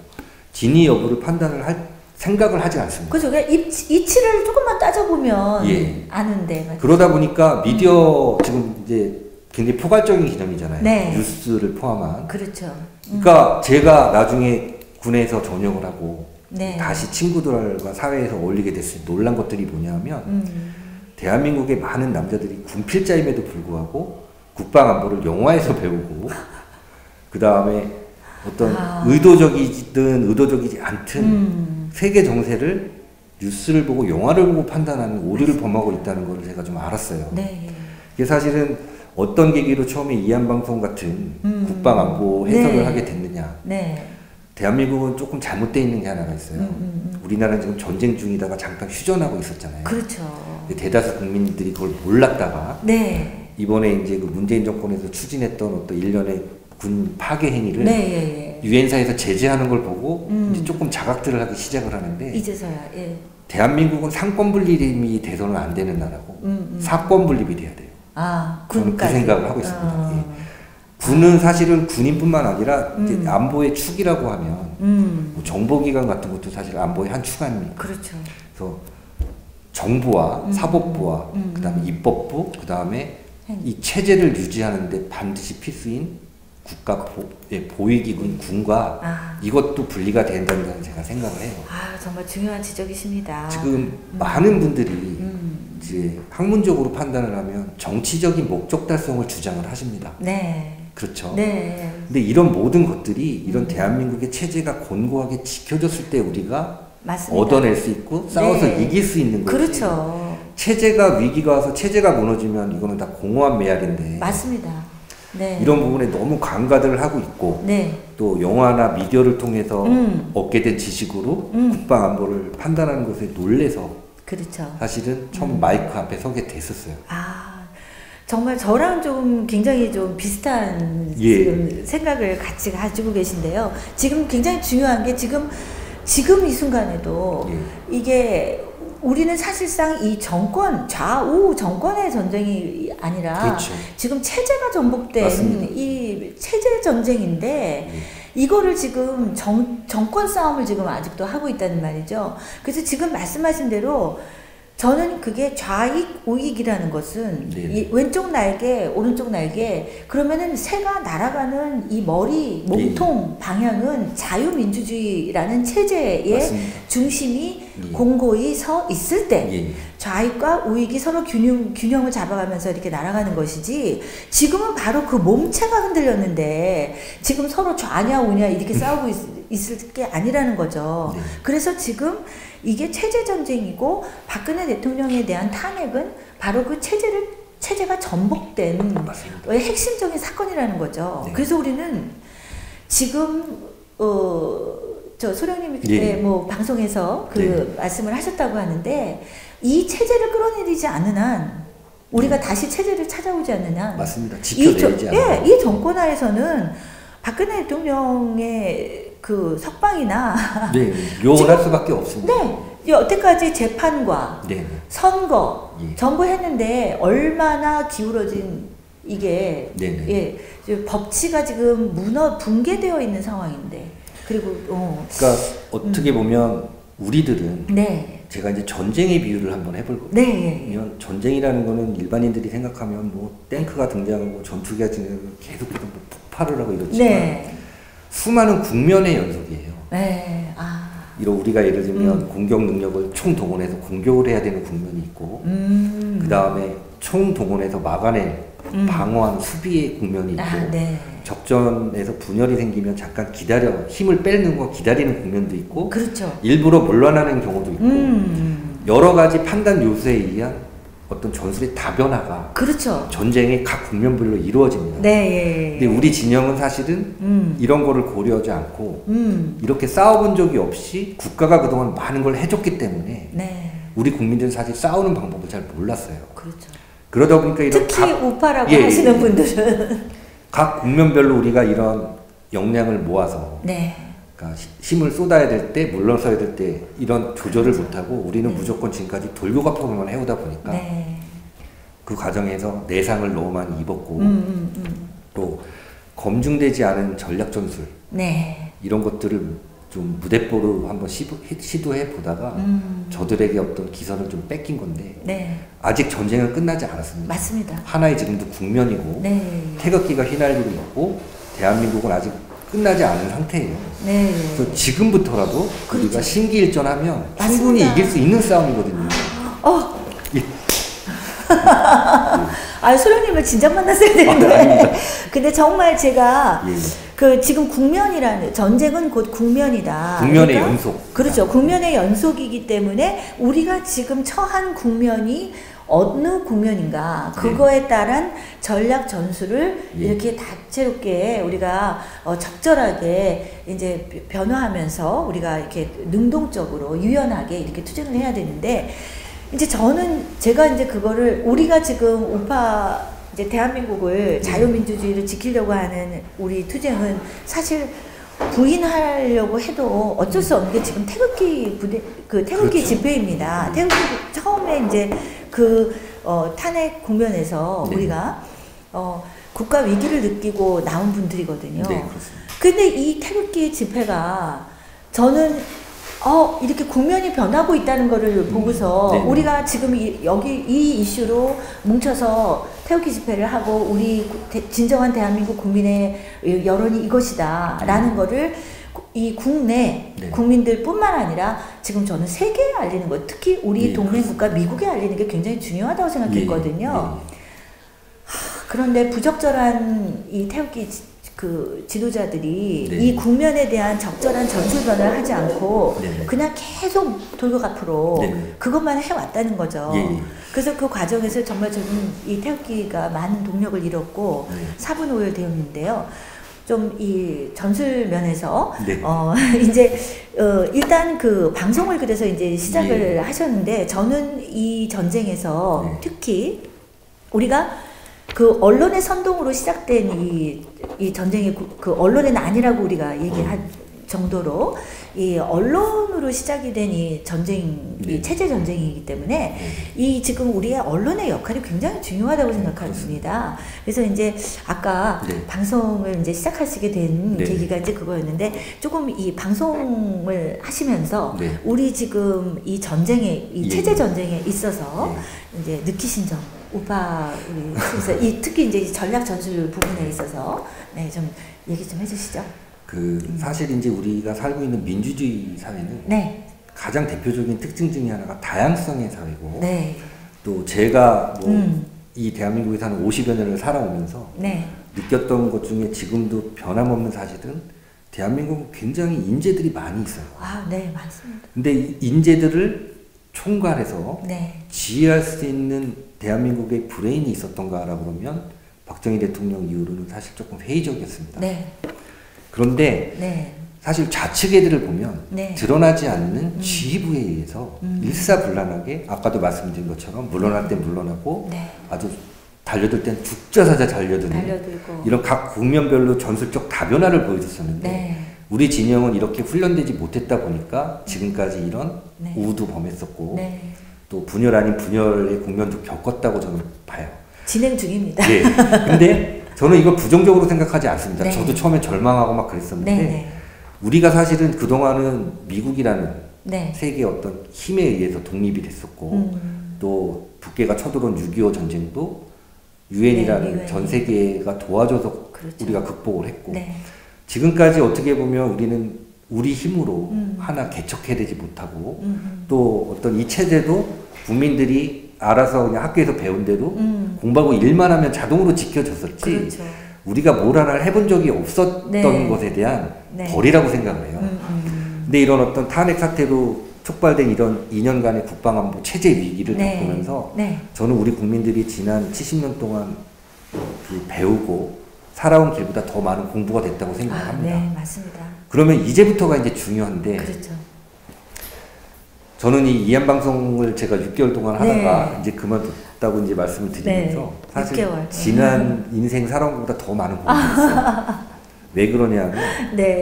진위 여부를 판단을 할 생각을 하지 않습니다. 그죠. 그냥 이치를 조금만 따져보면 예. 아는데. 맞죠? 그러다 보니까 미디어 지금 이제 굉장히 포괄적인 개념이잖아요. 네. 뉴스를 포함한. 그렇죠. 그러니까 제가 나중에 군에서 전역을 하고 네. 다시 친구들과 사회에서 어울리게 됐을 때 놀란 것들이 뭐냐면 대한민국의 많은 남자들이 군필자임에도 불구하고 국방안보를 영화에서 배우고 그 다음에 어떤 의도적이든 의도적이지 않든 세계 정세를 뉴스를 보고 영화를 보고 판단하는 오류를 범하고 있다는 걸 제가 좀 알았어요. 네. 이게 사실은 어떤 계기로 처음에 이한방송 같은 국방안보 해설을 네. 하게 됐느냐. 네. 대한민국은 조금 잘못되어 있는 게 하나가 있어요. 우리나라는 지금 전쟁 중이다가 잠깐 휴전하고 있었잖아요. 그렇죠. 대다수 국민들이 그걸 몰랐다가 네. 이번에 이제 그 문재인 정권에서 추진했던 어떤 일련의 군 파괴 행위를 네. 유엔사에서 제재하는 걸 보고 이제 조금 자각들을 하기 시작을 하는데 이제서야 예. 대한민국은 상권 분립이 돼서는 안 되는 나라고 사권 분립이 돼야 돼요. 저는 그 생각을 하고 있습니다. 예. 군은 사실은 군인뿐만 아니라 이제 안보의 축이라고 하면 뭐 정보기관 같은 것도 사실 안보의 한 축 아닙니까? 그렇죠. 그래서 정부와 사법부와 그다음에 입법부 그다음에 이 체제를 유지하는데 반드시 필수인 국가 보위기구인 군과 이것도 분리가 된다는 제가 생각을 해요. 정말 중요한 지적이십니다. 지금 많은 분들이 이제 학문적으로 판단을 하면 정치적인 목적 달성을 주장을 하십니다. 네. 그렇죠. 네. 근데 이런 모든 것들이 이런 대한민국의 체제가 곤고하게 지켜졌을 때 우리가 맞습니다. 얻어낼 수 있고 싸워서 네. 이길 수 있는 거지. 그렇죠. 체제가 위기가 와서 체제가 무너지면 이거는 다 공허한 메아리인데. 맞습니다. 네. 이런 부분에 너무 간과들을 하고 있고 네. 또 영화나 미디어를 통해서 얻게 된 지식으로 국방 안보를 판단하는 것에 놀래서 그렇죠. 사실은 처음 마이크 앞에 서게 됐었어요. 정말 저랑 좀 굉장히 좀 비슷한 예. 생각을 같이 가지고 계신데요. 지금 굉장히 중요한 게 지금 이 순간에도 예. 이게 우리는 사실상 이 정권, 좌우 정권의 전쟁이 아니라 그렇죠. 지금 체제가 전복된 맞습니다. 이 체제 전쟁인데 이거를 지금 정권 싸움을 지금 아직도 하고 있다는 말이죠. 그래서 지금 말씀하신 대로 저는 그게 좌익, 우익이라는 것은 이 왼쪽 날개, 오른쪽 날개 그러면은 새가 날아가는 이 머리, 몸통 방향은 자유민주주의라는 체제의 맞습니다. 중심이 공고히 서 있을 때 좌익과 우익이 서로 균형을 잡아가면서 이렇게 날아가는 것이지 지금은 바로 그 몸체가 흔들렸는데 지금 서로 좌냐 우냐 이렇게 싸우고 있을 게 아니라는 거죠. 그래서 지금 이게 체제 전쟁이고 박근혜 대통령에 대한 탄핵은 바로 그 체제가 전복된 핵심적인 사건이라는 거죠. 네. 그래서 우리는 지금 저 소령님이 그때 뭐 방송에서 그 말씀을 하셨다고 하는데 이 체제를 끌어내리지 않는 한 우리가 다시 체제를 찾아오지 않는 한 맞습니다. 지켜내지 않는 이 정권 하에서는 박근혜 대통령의 그 석방이나 요원을 할 수밖에 없습니다. 여태까지 재판과 선거 전부 했는데 얼마나 기울어진 이게 법치가 지금 붕괴되어 있는 상황인데 그리고 그러니까 어떻게 보면 우리들은 제가 이제 전쟁의 비유를 한번 해볼 거예요. 전쟁이라는 거는 일반인들이 생각하면 뭐 탱크가 등장하고 전투기가 등장하고 계속해서 뭐 폭발을 하고 이렇지만 수많은 국면의 연속이에요. 우리가 예를 들면 공격 능력을 총동원해서 공격을 해야 되는 국면이 있고 그 다음에 총동원해서 막아낼 방어하는 수비의 국면이 있고 적전에서 분열이 생기면 잠깐 힘을 빼는 거 기다리는 국면도 있고 그렇죠. 일부러 물러나는 경우도 있고 여러 가지 판단 요소에 의한 어떤 전술의 다변화가 그렇죠. 전쟁의 각 국면별로 이루어집니다. 근데 우리 진영은 사실은 이런 거를 고려하지 않고 이렇게 싸워본 적이 없이 국가가 그동안 많은 걸 해줬기 때문에 우리 국민들은 사실 싸우는 방법을 잘 몰랐어요. 그렇죠. 그러다 보니까 이런 특히 우파라고 하시는 분들은 각 국면별로 우리가 이런 역량을 모아서 그러니까 힘을 쏟아야 될 때 물러서야 될 때 이런 조절을 못하고 우리는 무조건 지금까지 돌고갑하고만 해오다 보니까 그 과정에서 내상을 너무 많이 입었고 또 검증되지 않은 전략 전술 이런 것들을 좀 무대뽀로 한번 시도해 보다가 저들에게 어떤 기선을 좀 뺏긴 건데 네. 아직 전쟁은 끝나지 않았습니다. 맞습니다. 하나의 지금도 국면이고 네. 태극기가 휘날리고 있고 대한민국은 아직 끝나지 않은 상태예요. 네. 그래서 지금부터라도 그렇죠. 우리가 심기일전하면 충분히 이길 수 있는 싸움이거든요. 예. 소령님을 진작 만났어야 되는데. 근데 정말 제가 예. 그 지금 국면이라는 전쟁은 곧 국면이다. 국면의 그러니까, 연속. 그렇죠. 국면의 연속이기 때문에 우리가 지금 처한 국면이 어느 국면인가 그거에 따른 전략 전술을 이렇게 다채롭게 우리가 적절하게 이제 변화하면서 우리가 이렇게 능동적으로 유연하게 이렇게 투쟁을 해야 되는데 이제 제가 이제 그거를 우리가 지금 우파 이제 대한민국을 자유민주주의를 지키려고 하는 우리 투쟁은 사실 부인하려고 해도 어쩔 수 없는 게 지금 태극기 태극기 그렇죠. 집회입니다. 태극기 처음에 이제 탄핵 국면에서 우리가 국가 위기를 느끼고 나온 분들이거든요. 네, 그렇습니다. 근데 이 태극기 집회가 저는 이렇게 국면이 변하고 있다는 거를 보고서 네. 우리가 지금 여기 이 이슈로 뭉쳐서 태극기 집회를 하고 우리 진정한 대한민국 국민의 여론이 이것이다 라는 거를 이 국내 네. 국민들뿐만 아니라 지금 저는 세계에 알리는 것, 특히 우리 동맹국가 미국에 알리는 게 굉장히 중요하다고 생각했거든요. 그런데 부적절한 이 태극기 지도자들이 이 국면에 대한 적절한 전술 변화를 하지 않고 그냥 계속 돌격 앞으로 그것만 해왔다는 거죠. 그래서 그 과정에서 정말 저는 이 태극기가 많은 동력을 잃었고 사분오열되었는데요. 좀 이 전술 면에서 이제 일단 그 방송을 그래서 이제 시작을 하셨는데 저는 이 전쟁에서 특히 우리가 그 언론의 선동으로 시작된 이 전쟁이 그 언론의 난이라고 우리가 얘기할 정도로 이 언론으로 시작이 된 이 전쟁, 이 체제 전쟁이기 때문에 이 지금 우리의 언론의 역할이 굉장히 중요하다고 생각합니다. 그래서 이제 아까 방송을 이제 시작하시게 된 계기가 이제 그거였는데 조금 이 방송을 하시면서 우리 지금 이 전쟁에, 이 체제 전쟁에 있어서 이제 느끼신 점. 우파 우리 특히 이제 전략 전술 부분에 있어서 좀 얘기 좀 해주시죠. 사실 이제 우리가 살고 있는 민주주의 사회는 가장 대표적인 특징 중에 하나가 다양성의 사회고 또 제가 이 대한민국에 사는 50여 년을 살아오면서 느꼈던 것 중에 지금도 변함없는 사실은 대한민국은 굉장히 인재들이 많이 있어요. 네, 많습니다. 근데 이 인재들을 총괄해서 지휘할 수 있는 대한민국의 브레인이 있었던가라고 그러면 박정희 대통령 이후로는 사실 조금 회의적이었습니다. 그런데 사실 좌측애들을 보면 드러나지 않는 지휘부에 의해서 일사불란하게 아까도 말씀드린 것처럼 물러날 땐 물러나고 아주 달려들 땐 죽자사자 달려드는 이런 각 국면별로 전술적 다변화를 보여줬었는데 우리 진영은 이렇게 훈련되지 못했다 보니까 지금까지 이런 우도 범했었고 또 분열 아닌 분열의 국면도 겪었다고 저는 봐요. 진행 중입니다. 근데 저는 이걸 부정적으로 생각하지 않습니다. 저도 처음에 절망하고 막 그랬었는데 우리가 사실은 그동안은 미국이라는 세계의 어떤 힘에 의해서 독립이 됐었고 또 북괴가 쳐들어온 6.25 전쟁도 유엔이라는 전 세계가 도와줘서 우리가 극복을 했고 지금까지 어떻게 보면 우리는 우리 힘으로 하나 개척해야 되지 못하고 또 어떤 이 체제도 국민들이 알아서 그냥 학교에서 배운 대로 공부하고 일만 하면 자동으로 지켜졌었지 우리가 뭘 하나 해본 적이 없었던 것에 대한 벌이라고 생각을 해요. 근데 이런 어떤 탄핵 사태로 촉발된 이런 2년간의 국방안보 체제 위기를 겪으면서 저는 우리 국민들이 지난 70년 동안 배우고 살아온 길보다 더 많은 공부가 됐다고 생각합니다. 맞습니다. 그러면 이제부터가 이제 중요한데 저는 이 이한방송을 제가 6개월 동안 하다가 이제 그만뒀다고 이제 말씀을 드리면서 사실 6개월. 지난 인생 살아온 것보다 더 많은 공부를 했어요. 왜 그러냐면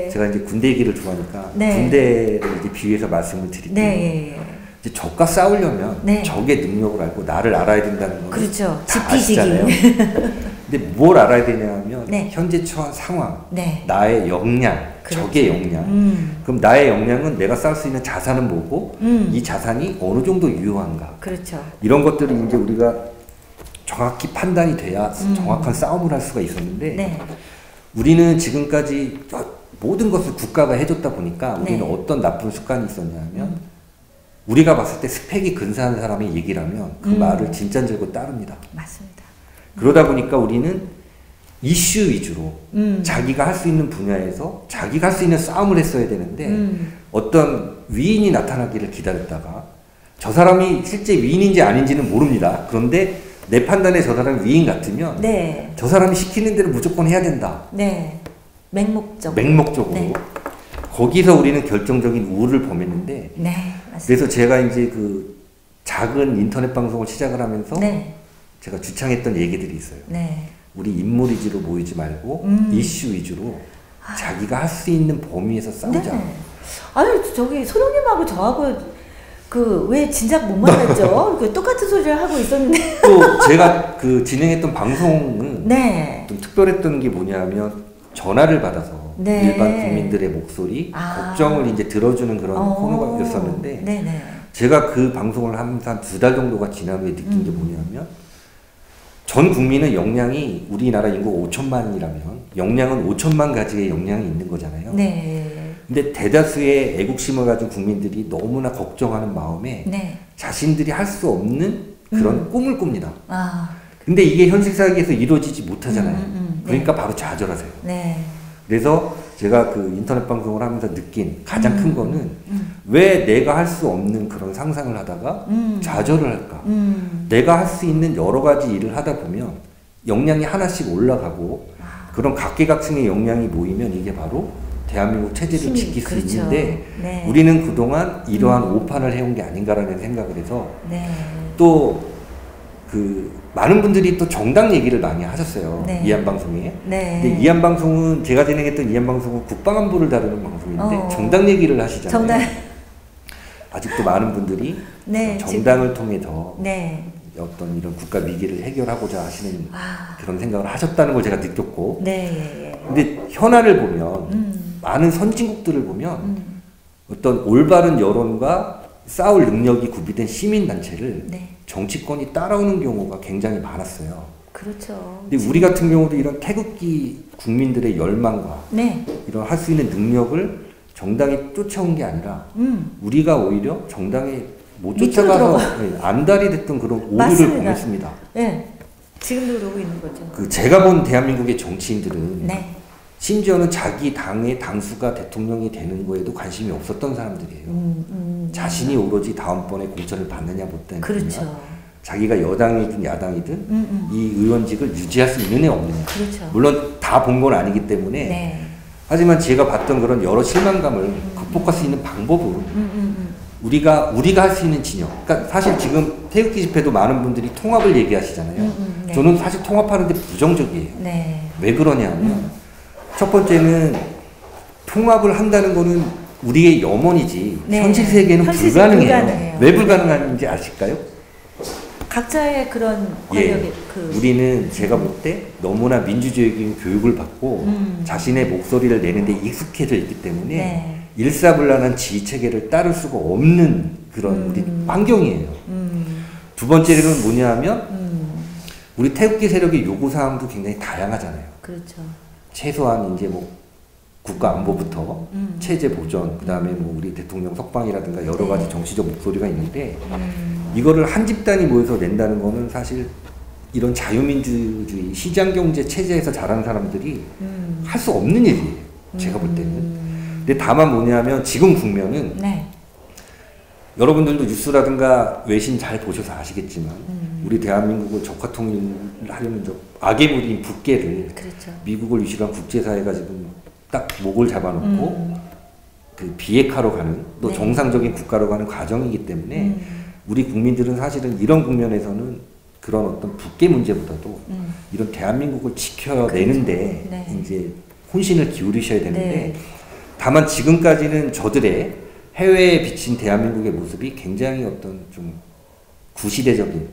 제가 이제 군대 얘기를 좋아하니까 군대를 이제 비유해서 말씀을 드릴게요. 이제 적과 싸우려면 적의 능력을 알고 나를 알아야 된다는 건 그렇죠. 다 아시잖아요. 근데 근데 뭘 알아야 되냐면 네. 현재 처한 상황, 네. 나의 역량, 그렇죠. 적의 역량. 그럼 나의 역량은 내가 쌓을 수 있는 자산은 뭐고 이 자산이 어느 정도 유효한가. 그렇죠. 이런 것들이 이제 우리가 정확히 판단이 돼야 정확한 싸움을 할 수가 있었는데 네. 우리는 지금까지 모든 것을 국가가 해줬다 보니까 우리는 네. 어떤 나쁜 습관이 있었냐면 우리가 봤을 때 스펙이 근사한 사람이 얘기를 하면 그 말을 진짠 줄 알고 따릅니다. 맞습니다. 그러다 보니까 우리는 이슈 위주로 자기가 할 수 있는 분야에서 자기가 할 수 있는 싸움을 했어야 되는데 어떤 위인이 나타나기를 기다렸다가 저 사람이 실제 위인인지 아닌지는 모릅니다. 그런데 내 판단에 저 사람이 위인 같으면 네. 저 사람이 시키는 대로 무조건 해야 된다. 네. 맹목적으로. 네. 거기서 우리는 결정적인 우를 범했는데 네. 맞습니다. 그래서 제가 이제 그 작은 인터넷 방송을 시작을 하면서 네. 제가 주창했던 얘기들이 있어요. 네. 우리 인물 위주로 모이지 말고 이슈 위주로 자기가 할 수 있는 범위에서 싸우자. 네. 아니 저기 소룡님하고 저하고 그 왜 진작 못 만났죠? 그 똑같은 소리를 하고 있었는데. 또 제가 그 진행했던 방송은 네. 좀 특별했던 게 뭐냐면 전화를 받아서 네. 일반 국민들의 목소리, 걱정을 이제 들어주는 그런 코너였었는데 네네. 제가 그 방송을 하면서 한 2달 정도가 지난 후에 느낀 게 뭐냐면 전 국민의 역량이 우리나라 인구가 5천만이라면 역량은 5천만 가지의 역량이 있는 거잖아요. 네. 근데 대다수의 애국심을 가진 국민들이 너무나 걱정하는 마음에 네. 자신들이 할 수 없는 그런 꿈을 꿉니다. 아. 근데 이게 현실 세계에서 이루어지지 못하잖아요. 그러니까 네. 바로 좌절하세요. 네. 그래서 제가 그 인터넷 방송을 하면서 느낀 가장 큰 거는 왜 내가 할 수 없는 그런 상상을 하다가 좌절을 할까? 내가 할 수 있는 여러 가지 일을 하다 보면 역량이 하나씩 올라가고 그런 각계각층의 역량이 모이면 이게 바로 대한민국 체제를 지킬 수 그렇죠. 있는데 네. 우리는 그동안 이러한 오판을 해온 게 아닌가라는 생각을 해서 네. 또 그 많은 분들이 또 정당 얘기를 많이 하셨어요. 네. 이한방송에. 네. 근데 이한방송은 제가 진행했던 이한방송은 국방안보를 다루는 방송인데 정당 얘기를 하시잖아요. 정당. 아직도 많은 분들이 네, 정당을 통해 더 네. 어떤 이런 국가 위기를 해결하고자 하시는 그런 생각을 하셨다는 걸 제가 느꼈고. 네. 근데 현안을 보면 많은 선진국들을 보면 어떤 올바른 여론과 싸울 능력이 구비된 시민단체를 네. 정치권이 따라오는 경우가 굉장히 많았어요. 그렇죠. 근데 우리 같은 경우도 이런 태극기 국민들의 열망과 네. 이런 할 수 있는 능력을 정당이 쫓아온 게 아니라 우리가 오히려 정당에 못 쫓아가서 안달이 됐던 그런 오류를 맞습니다. 범했습니다. 네. 지금도 그러고 있는 거죠. 그 제가 본 대한민국의 정치인들은 네. 심지어는 자기 당의 당수가 대통령이 되는 거에도 관심이 없었던 사람들이에요. 자신이 오로지 다음번에 공천을 받느냐 못 받느냐. 그렇죠. 자기가 여당이든 야당이든 이 의원직을 유지할 수 있느냐 없느냐. 그렇죠. 물론 다 본 건 아니기 때문에 네. 하지만 제가 봤던 그런 여러 실망감을 극복할 수 있는 방법은 우리가 할 수 있는 진영. 그러니까 사실 지금 태극기 집회도 많은 분들이 통합을 얘기하시잖아요. 네. 저는 사실 통합하는데 부정적이에요. 네. 왜 그러냐면 첫 번째는 통합을 한다는 거는 우리의 염원이지 네. 현실 세계는 불가능해요. 불가능해요. 왜 불가능한지 아실까요? 각자의 그런 권력의 우리는 제가 볼 때 너무나 민주주의적인 교육을 받고 자신의 목소리를 내는데 익숙해져 있기 때문에 네. 일사불란한 지휘 체계를 따를 수가 없는 그런 우리 환경이에요. 두 번째는 뭐냐면 우리 태극기 세력의 요구 사항도 굉장히 다양하잖아요. 그렇죠. 최소한 이제 뭐 국가 안보부터 체제 보전, 그다음에 뭐 우리 대통령 석방이라든가 여러 가지 정치적 목소리가 있는데 이거를 한 집단이 모여서 낸다는 거는 사실 이런 자유민주주의 시장경제 체제에서 자란 사람들이 할 수 없는 일이에요. 제가 볼 때는. 근데 다만 뭐냐면 지금 국면은 네. 여러분들도 뉴스라든가 외신 잘 보셔서 아시겠지만 우리 대한민국을 적화통일을 하려는 저 악의 무리인 북계를 그렇죠. 미국을 위시한 국제사회가 지금 딱 목을 잡아놓고 그 비핵화로 가는 또 네. 정상적인 국가로 가는 과정이기 때문에 우리 국민들은 사실은 이런 국면에서는 그런 어떤 북계 문제보다도 이런 대한민국을 지켜내는데 그렇죠. 네. 이제 혼신을 기울이셔야 되는데 네. 다만 지금까지는 저들의 해외에 비친 대한민국의 모습이 굉장히 어떤 좀 구시대적인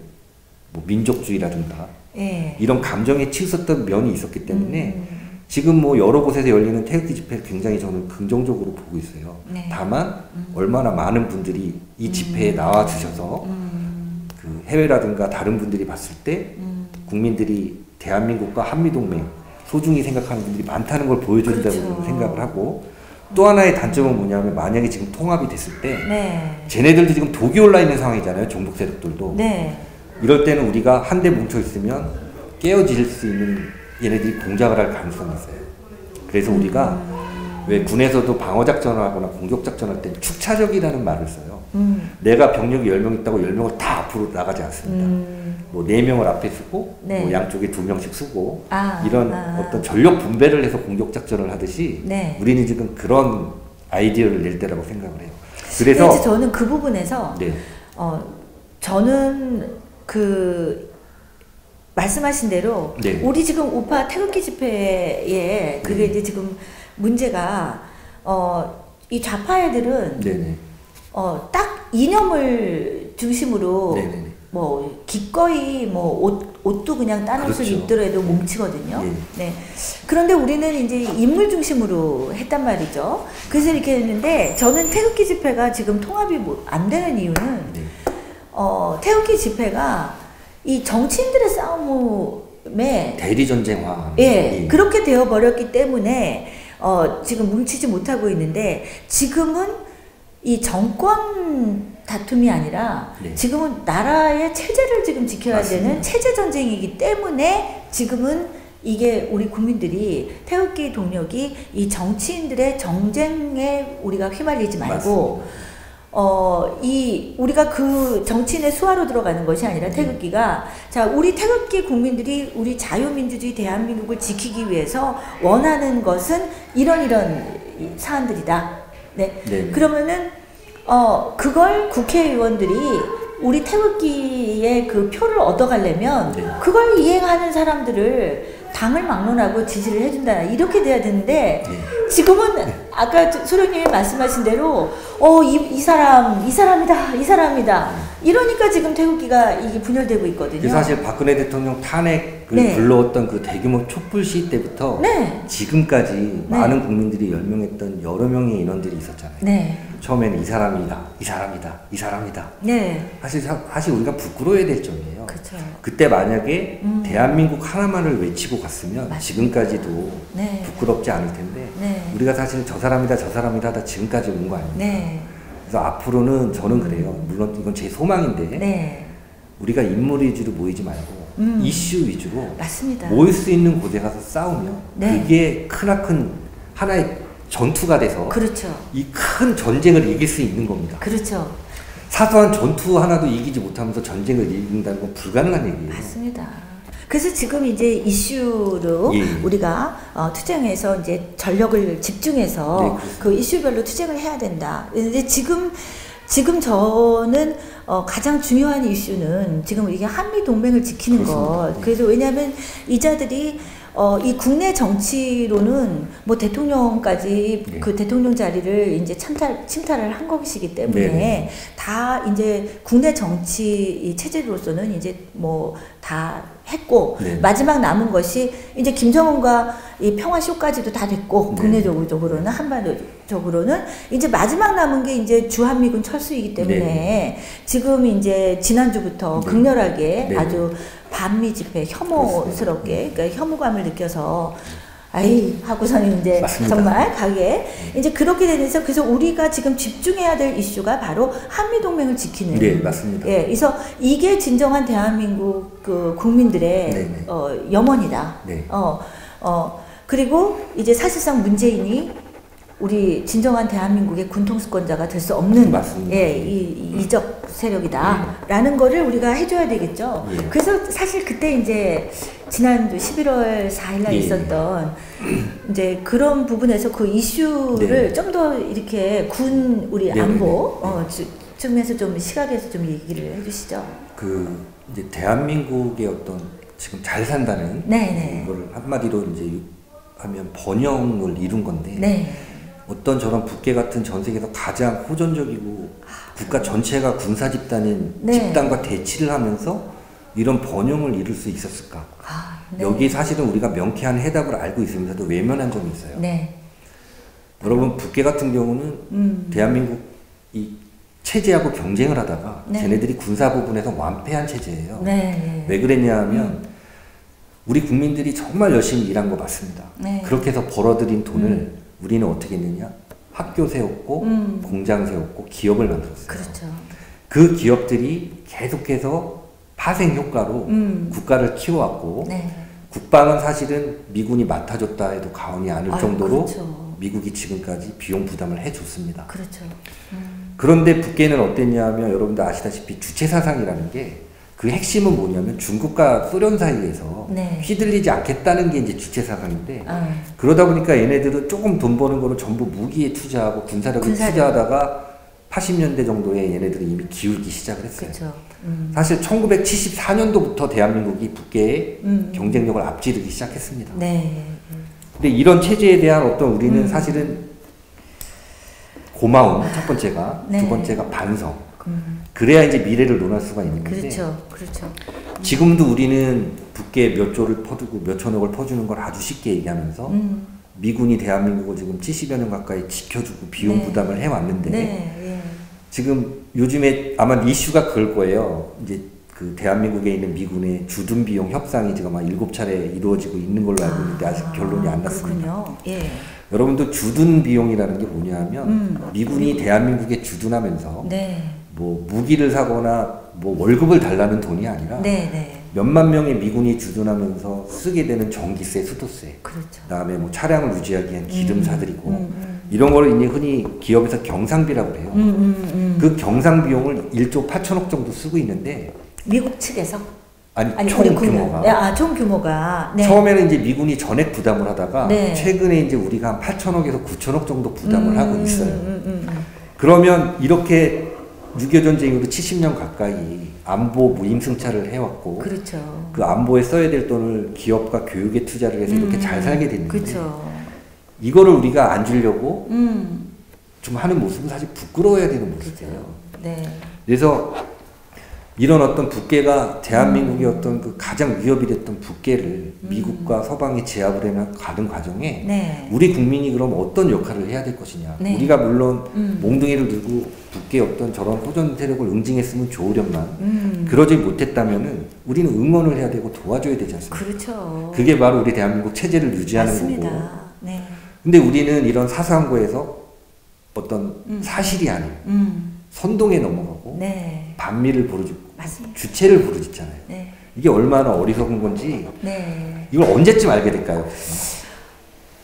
뭐 민족주의라든가 예. 이런 감정에 치우쳤던 면이 있었기 때문에 지금 뭐 여러 곳에서 열리는 태극기 집회 굉장히 저는 긍정적으로 보고 있어요. 네. 다만 얼마나 많은 분들이 이 집회에 나와 주셔서 그 해외라든가 다른 분들이 봤을 때 국민들이 대한민국과 한미동맹 소중히 생각하는 분들이 많다는 걸 보여준다고 그렇죠. 생각을 하고 또 하나의 단점은 뭐냐면 만약에 지금 통합이 됐을 때 네. 쟤네들도 지금 독이 올라 있는 상황이잖아요. 종북 세력들도. 네. 이럴 때는 우리가 한데 뭉쳐 있으면 깨어질 수 있는 얘네들이 공작을 할 가능성이 있어요. 그래서 우리가 왜 군에서도 방어작전을 하거나 공격작전을 할 때 축차적이라는 말을 써요. 내가 병력이 10명 있다고 10명을 다 앞으로 나가지 않습니다. 뭐 4명을 앞에 쓰고 네. 뭐 양쪽에 2명씩 쓰고 이런 어떤 전력 분배를 해서 공격작전을 하듯이 네. 우리는 지금 그런 아이디어를 낼 때라고 생각을 해요. 그래서 저는 그 부분에서 네. 저는 그 말씀하신 대로 네. 우리 지금 우파 태극기 집회에 그게 이제 지금 문제가 이 좌파 애들은 네네. 딱 이념을 중심으로 네네네. 뭐 기꺼이 뭐 옷도 그냥 딴 옷을 그렇죠. 입더라도 뭉치거든요. 네. 네. 그런데 우리는 이제 인물 중심으로 했단 말이죠. 그래서 이렇게 했는데 저는 태극기 집회가 지금 통합이 안 되는 이유는 네. 태극기 집회가 이 정치인들의 싸움에 대리 전쟁화. 예, 그렇게 되어 버렸기 때문에 지금 뭉치지 못하고 있는데 지금은 이 정권 다툼이 아니라 네. 지금은 나라의 체제를 지금 지켜야 맞습니다. 되는 체제 전쟁이기 때문에 지금은 이게 우리 국민들이 태극기 동력이 이 정치인들의 정쟁에 우리가 휘말리지 말고 우리가 그 정치인의 수하로 들어가는 것이 아니라 태극기가 자 우리 태극기 국민들이 우리 자유민주주의 대한민국을 지키기 위해서 원하는 것은 이런 사안들이다. 네. 네. 그러면은 그걸 국회의원들이 우리 태극기의 그 표를 얻어가려면 네. 그걸 이행하는 사람들을 당을 막론하고 지지를 해준다 이렇게 돼야 되는데 네. 지금은 아까 소령님이 말씀하신 대로 이 사람이다 이러니까 지금 태극기가 이게 분열되고 있거든요. 사실 박근혜 대통령 탄핵을 네. 불러왔던 그 대규모 촛불 시위 때부터 네. 지금까지 네. 많은 국민들이 열명했던 여러 명의 인원들이 있었잖아요. 네. 처음에는 이 사람이다. 네. 사실 우리가 부끄러워야 될 점이에요. 그렇죠. 그때 만약에 대한민국 하나만을 외치고 갔으면 맞습니다. 지금까지도 네. 부끄럽지 않을 텐데 네. 우리가 사실 저 사람이다 하다 지금까지 온 거 아닙니까? 네. 그래서 앞으로는 저는 그래요. 물론 이건 제 소망인데 네. 우리가 인물 위주로 모이지 말고 이슈 위주로 맞습니다. 모일 수 있는 곳에 가서 싸우면 네. 그게 크나큰 하나의 전투가 돼서 그렇죠. 이 큰 전쟁을 이길 수 있는 겁니다. 그렇죠. 사소한 전투 하나도 이기지 못하면서 전쟁을 이긴다는 건 불가능한 얘기예요. 맞습니다. 그래서 지금 이제 이슈로 예. 우리가 투쟁해서 이제 전력을 집중해서 네, 그 이슈별로 투쟁을 해야 된다. 근데 지금 저는 가장 중요한 이슈는 지금 이게 한미 동맹을 지키는 것. 그래서 왜냐하면 이자들이 이 국내 정치로는 뭐 대통령까지 네. 그 대통령 자리를 이제 침탈을 한 것이기 때문에 네. 다 이제 국내 정치 체제로서는 이제 뭐 다 했고 네. 마지막 남은 것이 이제 김정은과 이 평화쇼까지도 다 됐고 네. 국내적으로는 한반도적으로는 이제 마지막 남은 게 이제 주한미군 철수이기 때문에 네. 지금 이제 지난주부터 네. 극렬하게 네. 아주 반미 집회 혐오스럽게 그러니까 혐오감을 느껴서 아이 하고서는 이제 맞습니다. 정말 가게 이제 그렇게 되면서 그래서 우리가 지금 집중해야 될 이슈가 바로 한미 동맹을 지키는 네, 맞습니다. 예, 그래서 이게 진정한 대한민국 그 국민들의 네네. 염원이다. 네. 그리고 이제 사실상 문재인이 우리 진정한 대한민국의 군통수권자가 될 수 없는 맞습니다. 예, 이적 세력이다라는 거를 우리가 해줘야 되겠죠. 예. 그래서 사실 그때 이제 지난주 11월 4일날 예. 있었던 이제 그런 부분에서 그 이슈를 네. 좀 더 이렇게 우리 네, 안보 네. 측면에서 좀 시각에서 좀 얘기를 해주시죠. 그 이제 대한민국의 어떤 지금 잘 산다는 네네. 이거를 한마디로 이제 하면 번영을 이룬 건데. 네. 어떤 저런 북괴 같은 전 세계에서 가장 호전적이고 국가 전체가 군사 집단인 네. 집단과 대치를 하면서 이런 번영을 이룰 수 있었을까? 네. 여기 사실은 우리가 명쾌한 해답을 알고 있으면서도 외면한 점이 있어요. 네. 여러분 북계 같은 경우는 대한민국 이 체제하고 경쟁을 하다가 네. 쟤네들이 군사 부분에서 완패한 체제예요. 네. 왜 그랬냐 하면 우리 국민들이 정말 열심히 일한 거 맞습니다. 네. 그렇게 해서 벌어들인 돈을 우리는 어떻게 했느냐? 학교 세웠고 공장 세웠고 기업을 만들었어요. 그렇죠. 그 기업들이 계속해서 파생 효과로 국가를 키워왔고 네. 국방은 사실은 미군이 맡아줬다 해도 과언이 아닐 정도로 그렇죠. 미국이 지금까지 비용 부담을 해줬습니다. 그렇죠. 그런데 북계는 어땠냐 하면 여러분들 아시다시피 주체사상이라는 게 그 핵심은 뭐냐면 중국과 소련 사이에서 네. 휘둘리지 않겠다는 게 이제 주체사상인데 그러다 보니까 얘네들은 조금 돈 버는 거는 전부 무기에 투자하고 군사력에 투자하다가 80년대 정도에 얘네들이 이미 기울기 시작을 했어요. 그쵸. 사실 1974년도부터 대한민국이 북계의 경쟁력을 앞지르기 시작했습니다. 네. 근데 이런 체제에 대한 어떤 우리는 사실은 고마움, 첫 번째가, 네. 두 번째가 반성. 그래야 이제 미래를 논할 수가 있는 건데. 그렇죠. 그렇죠. 지금도 우리는 북계 몇 조를 퍼주고 몇 천억을 퍼주는 걸 아주 쉽게 얘기하면서 미군이 대한민국을 지금 70여 년 가까이 지켜주고 비용 네. 부담을 해왔는데 네. 예. 지금 요즘에 아마 이슈가 그럴 거예요. 이제 그 대한민국에 있는 미군의 주둔 비용 협상이 지금 아마 7차례 이루어지고 있는 걸로 알고 있는데 아직 결론이 안 났습니다. 예. 여러분도 주둔 비용이라는 게 뭐냐 하면 미군이 대한민국에 주둔하면서 네. 뭐 무기를 사거나 뭐 월급을 달라는 돈이 아니라 네, 네. 몇만 명의 미군이 주둔하면서 쓰게 되는 전기세, 수도세, 그렇죠. 그다음에 뭐 차량을 유지하기 위한 기름 사들이고 이런 거를 이제 흔히 기업에서 경상비라고 해요. 그 경상 비용을 1조 8천억 정도 쓰고 있는데 미국 측에서? 아니 총 규모가. 총 규모가. 네. 처음에는 이제 미군이 전액 부담을 하다가 네. 최근에 이제 우리가 한 8천억에서 9천억 정도 부담을 하고 있어요. 그러면 이렇게 6.25 전쟁으로 70년 가까이 안보 무임승차를 해왔고 그렇죠. 그 안보에 써야 될 돈을 기업과 교육에 투자를 해서 이렇게 잘 살게 됐는데 그렇죠. 이거를 우리가 안 주려고 좀 하는 모습은 사실 부끄러워야 되는 모습이에요. 그렇죠. 네. 그래서 이런 어떤 북계가 대한민국의 어떤 그 가장 위협이 됐던 북계를 미국과 서방이 제압을 해가는 과정에 네. 우리 국민이 그럼 어떤 역할을 해야 될 것이냐. 네. 우리가 물론 몽둥이를 들고 북계 어떤 저런 호전 세력을 응징했으면 좋으련만 그러지 못했다면은 우리는 응원을 해야 되고 도와줘야 되지 않습니까? 그렇죠. 그게 바로 우리 대한민국 체제를 유지하는 맞습니다. 거고. 네. 근데 우리는 이런 사소한 거에서 어떤 사실이 아닌 선동에 넘어가고 네. 반미를 부르짖고 주체를 부르짖잖아요. 네. 이게 얼마나 어리석은 건지 네. 이걸 언제쯤 알게 될까요?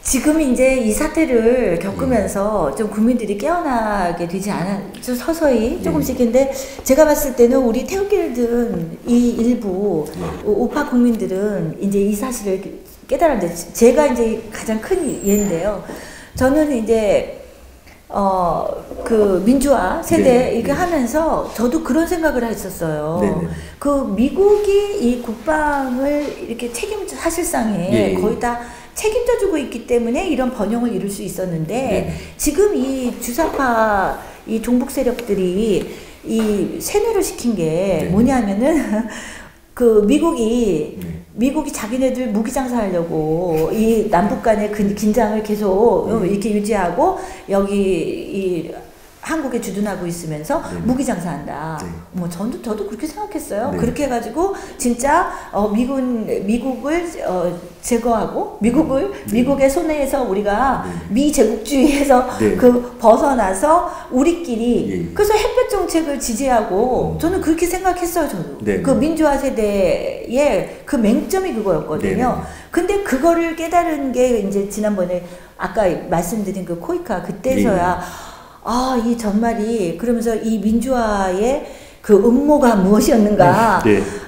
지금 이제 이 사태를 겪으면서 좀 국민들이 깨어나게 되지 않아, 좀 서서히 조금씩인데 제가 봤을 때는 우리 태극기를 든 이 일부 우파 국민들은 이제 이 사실을 깨달았는데 제가 이제 가장 큰 예인데요. 저는 이제 그 민주화 세대 네, 이렇게 네. 하면서 저도 그런 생각을 했었어요. 네, 네. 그 미국이 이 국방을 이렇게 사실상에 네. 거의 다 책임져 주고 있기 때문에 이런 번영을 이룰 수 있었는데 네. 지금 이 주사파 이 종북 세력들이 이 세뇌를 시킨 게 네. 뭐냐면은 그 미국이 자기네들 무기 장사하려고 이 남북 간의 긴장을 계속 이렇게 유지하고 여기 이 한국에 주둔하고 있으면서 무기 장사한다. 뭐 저도 그렇게 생각했어요. 그렇게 해가지고 진짜 미국을 제거하고 미국의 손해에서 우리가 미제국주의에서 그 벗어나서 우리끼리 그래서 햇볕 정책을 지지하고 저는 그렇게 생각했어요. 저도 그 민주화 세대의 그 맹점이 그거였거든요. 근데 그거를 깨달은 게 이제 지난번에 아까 말씀드린 그 코이카 그때서야 이 전말이 그러면서 이 민주화의 그 음모가 무엇이었는가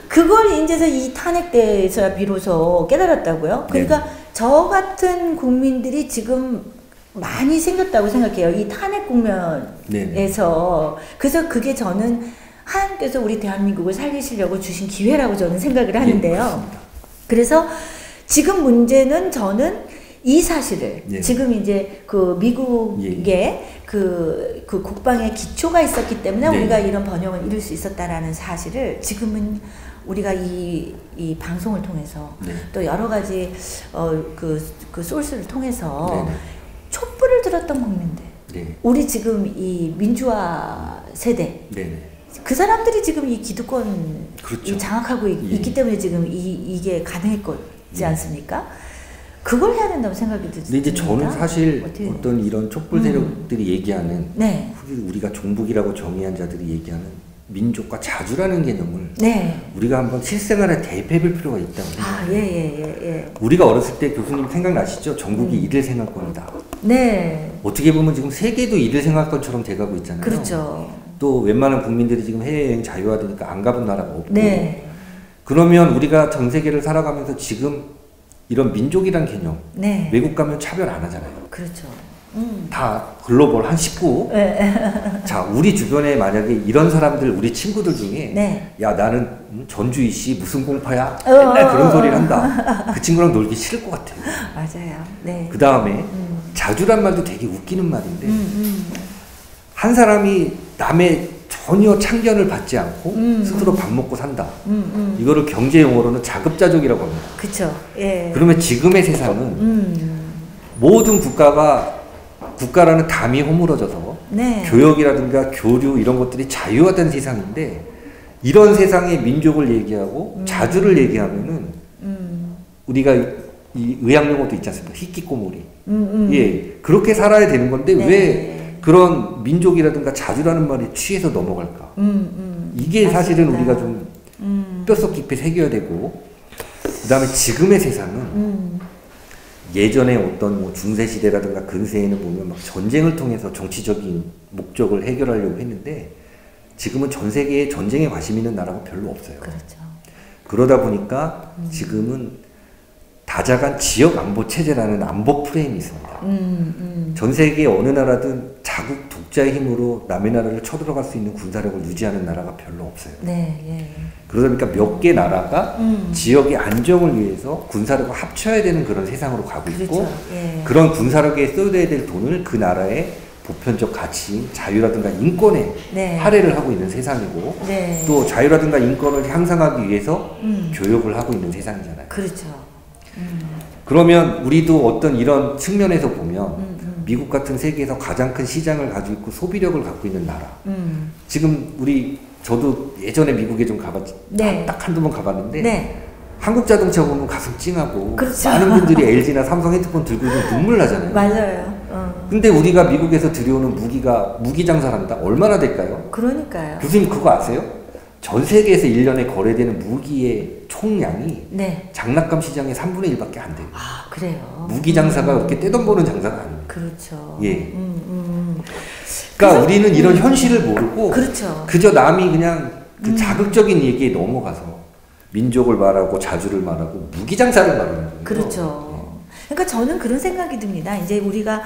그걸 이제서 이 탄핵 때에서야 비로소 깨달았다고요. 그러니까 저 같은 국민들이 지금 많이 생겼다고 생각해요. 이 탄핵 국면에서. 그래서 그게 저는 하나님께서 우리 대한민국을 살리시려고 주신 기회라고 저는 생각을 하는데요. 그래서 지금 문제는 저는 이 사실을 지금 이제 그 미국의 그 국방의 기초가 있었기 때문에 우리가 이런 번영을 이룰 수 있었다라는 사실을 지금은 우리가 이 방송을 통해서 네. 또 여러 가지 그 소스를 통해서 네. 촛불을 들었던 국민들, 네. 우리 지금 이 민주화 세대, 네. 그 사람들이 지금 이 기득권 그렇죠. 장악하고 있기 때문에 지금 이게 가능했지 않습니까? 그걸 해야 된다고 생각이 듭니다. 근데 이제 저는 사실 어떤 이런 촛불 세력들이 얘기하는 네. 우리가 종북이라고 정의한 자들이 얘기하는 민족과 자주라는 개념을 네. 우리가 한번 실생활에 대입해볼 필요가 있다고 생각해요. 예. 우리가 어렸을 때 교수님 생각나시죠? 전국이 일일 생활권이다. 네. 어떻게 보면 지금 세계도 일일 생활권처럼 돼가고 있잖아요. 그렇죠. 또 웬만한 국민들이 지금 해외여행 자유화되니까 안 가본 나라가 없고. 네. 그러면 우리가 전 세계를 살아가면서 지금 이런 민족이란 개념, 네. 외국 가면 차별 안 하잖아요. 그렇죠. 다 글로벌 한 식구. 네. 자, 우리 주변에 만약에 이런 사람들, 우리 친구들 중에 네. 야, 나는 전주이씨 무슨 공파야? 맨날 그런 소리를 한다. 그 친구랑 놀기 싫을 것 같아요. 맞아요. 네. 그 다음에 자주란 말도 되게 웃기는 말인데 한 사람이 남의 전혀 참견을 받지 않고 스스로 밥 먹고 산다. 이거를 경제 용어로는 자급자족이라고 합니다. 그렇죠. 예. 그러면 지금의 세상은 모든 국가라는 담이 허물어져서 네. 교역이라든가 교류 이런 것들이 자유화된 세상인데 이런 세상의 민족을 얘기하고 자주를 얘기하면은 우리가 이 의학용어도 있지 않습니까? 히키코모리. 예, 그렇게 살아야 되는 건데 네. 왜 그런 민족이라든가 자주라는 말이 취해서 넘어갈까? 이게 맞습니다. 사실은 우리가 좀 뼛속 깊이 새겨야 되고 그 다음에 지금의 세상은 예전에 어떤 뭐 중세시대라든가 근세에는 보면 막 전쟁을 통해서 정치적인 목적을 해결하려고 했는데 지금은 전 세계에 전쟁에 관심 있는 나라가 별로 없어요. 그렇죠. 그러다 보니까 지금은 다자간 지역 안보 체제라는 안보 프레임이 있습니다. 전 세계 어느 나라든 자국 독자의 힘으로 남의 나라를 쳐들어갈 수 있는 군사력을 유지하는 나라가 별로 없어요. 네, 예. 그러다 보니까 몇 개 나라가 지역의 안정을 위해서 군사력을 합쳐야 되는 그런 세상으로 가고 있고 그렇죠. 예. 그런 군사력에 써야 될 돈을 그 나라의 보편적 가치인 자유라든가 인권에 네. 할애를 하고 있는 세상이고 네. 또 자유라든가 인권을 향상하기 위해서 교역을 하고 있는 세상이잖아요. 그렇죠. 그러면 우리도 어떤 이런 측면에서 보면 미국 같은 세계에서 가장 큰 시장을 가지고 있고 소비력을 갖고 있는 나라. 지금 저도 예전에 미국에 좀 가봤지. 네. 딱 한두 번 가봤는데 네. 한국 자동차 보면 가슴 찡하고 그렇죠. 많은 분들이 LG나 삼성 헤드폰 들고 있으면 눈물 나잖아요. 맞아요. 근데 우리가 미국에서 들여오는 무기 장사한다? 얼마나 될까요? 그러니까요. 교수님 그거 아세요? 전 세계에서 1년에 거래되는 무기의 총량이 네. 장난감 시장의 3분의 1밖에 안 돼요. 아, 그래요. 무기 장사가 그렇게 떼돈 버는 장사가 아니에요. 그렇죠. 예. 그러니까 우리는 이런 현실을 모르고 그렇죠. 그저 남이 그냥 그 자극적인 얘기에 넘어가서 민족을 말하고 자주를 말하고 무기 장사를 말하는 거예요. 그렇죠. 그러니까 저는 그런 생각이 듭니다. 이제 우리가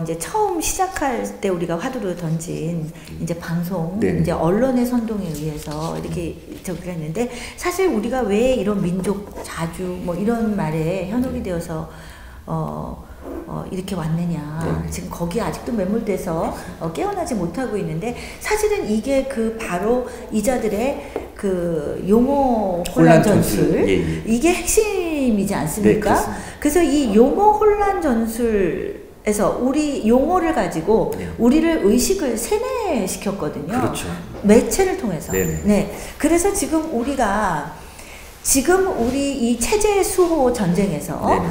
이제 처음 시작할 때 우리가 화두를 던진 이제 방송, 네. 이제 언론의 선동에 의해서 이렇게 저기가 했는데 사실 우리가 왜 이런 민족 자주 뭐 이런 말에 현혹이 되어서 이렇게 왔느냐. 네. 지금 거기에 아직도 매몰돼서 깨어나지 못하고 있는데 사실은 이게 바로 이자들의 그 용어 혼란 전술. 예. 이게 핵심이지 않습니까? 네, 그래서 이 용어 혼란 전술에서 우리 용어를 가지고 우리를 의식을 세뇌시켰거든요. 그렇죠. 매체를 통해서. 네네. 네. 그래서 지금 우리 이 체제 수호 전쟁에서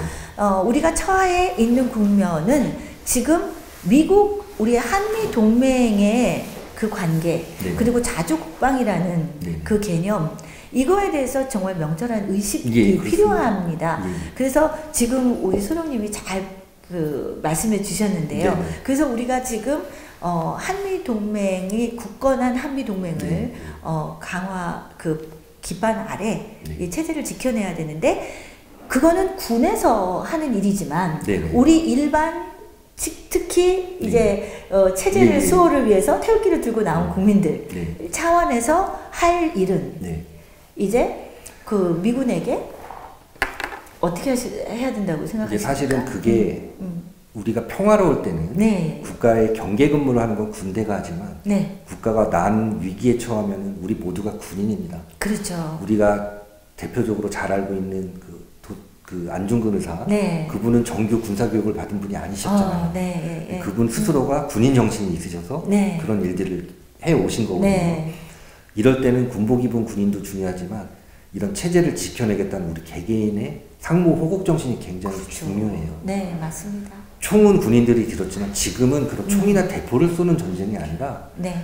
우리가 처해 있는 국면은 지금 미국 우리 한미 동맹의 그 관계 그리고 자주국방이라는 그 개념 이거에 대해서 정말 명철한 의식이 필요합니다. 그래서 지금 우리 소령님이 잘 말씀해 주셨는데요. 그래서 우리가 지금 한미 동맹이 굳건한 한미 동맹을 강화 기반 아래 이 체제를 지켜내야 되는데 그거는 군에서 하는 일이지만 우리 일반 특히 이제 체제를 수호를 위해서 태극기를 들고 나온 국민들 차원에서 할 일은 이제 그 미군에게 어떻게 해야 된다고 생각하십니까? 사실은 그게 우리가 평화로울 때는 네. 국가의 경계 근무를 하는 건 군대가 하지만 네. 국가가 난 위기에 처하면 우리 모두가 군인입니다. 그렇죠. 우리가 대표적으로 잘 알고 있는 그 안중근 의사, 네. 그분은 정규 군사교육을 받은 분이 아니셨잖아요. 네, 네. 그분 스스로가 군인 정신이 있으셔서 네. 그런 일들을 해오신 거거든요. 네. 이럴 때는 군복 입은 군인도 중요하지만 이런 체제를 지켜내겠다는 우리 개개인의 상무 호국 정신이 굉장히 그렇죠. 중요해요. 네, 맞습니다. 총은 군인들이 들었지만 지금은 그런 총이나 대포를 쏘는 전쟁이 아니라 네.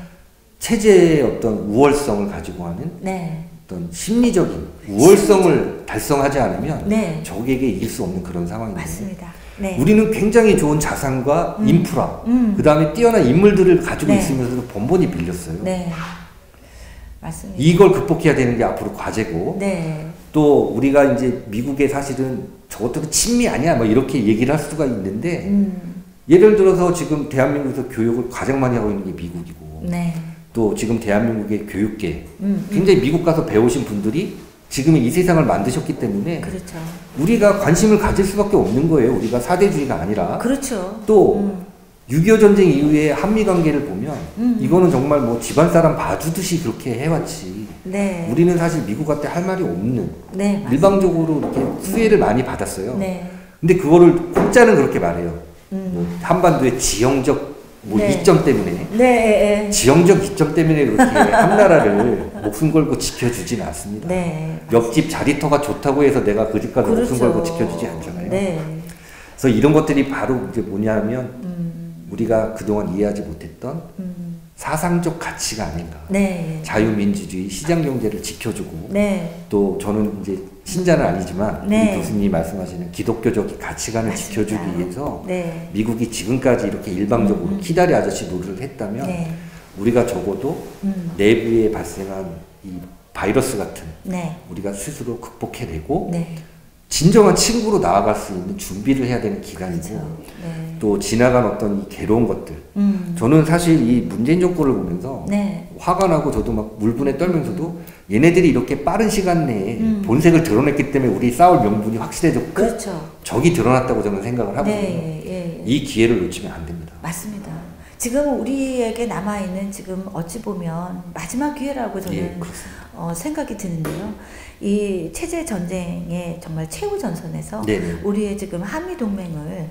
체제의 어떤 우월성을 가지고 하는 네. 어떤 심리적인 우월성을 달성하지 않으면 네. 적에게 이길 수 없는 그런 상황입니다. 맞습니다. 네. 우리는 굉장히 좋은 자산과 인프라, 그 다음에 뛰어난 인물들을 가지고 네. 있으면서도 번번이 빌렸어요. 네. 맞습니다. 이걸 극복해야 되는 게 앞으로 과제고, 네. 또 우리가 이제 미국에 사실은 저것도 친미 아니야 뭐 이렇게 얘기를 할 수가 있는데, 예를 들어서 지금 대한민국에서 교육을 가장 많이 하고 있는 게 미국이고, 네. 또 지금 대한민국의 교육계, 굉장히 미국 가서 배우신 분들이 지금 이 세상을 만드셨기 때문에 그렇죠. 우리가 관심을 가질 수밖에 없는 거예요. 우리가 사대주의가 아니라. 그렇죠. 또 6.25 전쟁 이후에 한미 관계를 보면 이거는 정말 뭐 집안 사람 봐주듯이 그렇게 해왔지. 네. 우리는 사실 미국한테 할 말이 없는, 네, 일방적으로 이렇게 수혜를 많이 받았어요. 네. 근데 그거를 공짜는 그렇게 말해요. 뭐 한반도의 지형적 뭐 네. 이점 때문에, 네. 지형적 이점 때문에 그렇게 한나라를 목숨 걸고 지켜주진 않습니다. 네. 옆집 자리터가 좋다고 해서 내가 그 집 가서 그렇죠. 목숨 걸고 지켜주지 않잖아요. 네. 그래서 이런 것들이 바로 이제 뭐냐면 우리가 그동안 이해하지 못했던 사상적 가치가 아닌가. 네. 자유민주주의, 시장경제를 지켜주고, 네. 또 저는 이제 신자는 아니지만 네. 우리 교수님이 말씀하시는 기독교적 가치관을 맞습니다. 지켜주기 위해서 네. 미국이 지금까지 이렇게 일방적으로 키다리 아저씨 노릇을 했다면 네. 우리가 적어도 내부에 발생한 이 바이러스 같은 네. 우리가 스스로 극복해내고 네. 진정한 친구로 나아갈 수 있는 준비를 해야 되는 기간이고, 그렇죠. 네. 또 지나간 어떤 이 괴로운 것들. 저는 사실 이 문재인 정권을 보면서 네. 화가 나고 저도 막 울분에 떨면서도 얘네들이 이렇게 빠른 시간 내에 본색을 드러냈기 때문에 우리 싸울 명분이 확실해졌고, 그렇죠. 적이 드러났다고 저는 생각을 하거든요. 네. 예. 이 기회를 놓치면 안 됩니다. 맞습니다. 지금 우리에게 남아있는 지금 어찌 보면 마지막 기회라고 저는 예, 생각이 드는데요. 이 체제 전쟁의 정말 최후 전선에서 네네. 우리의 지금 한미 동맹을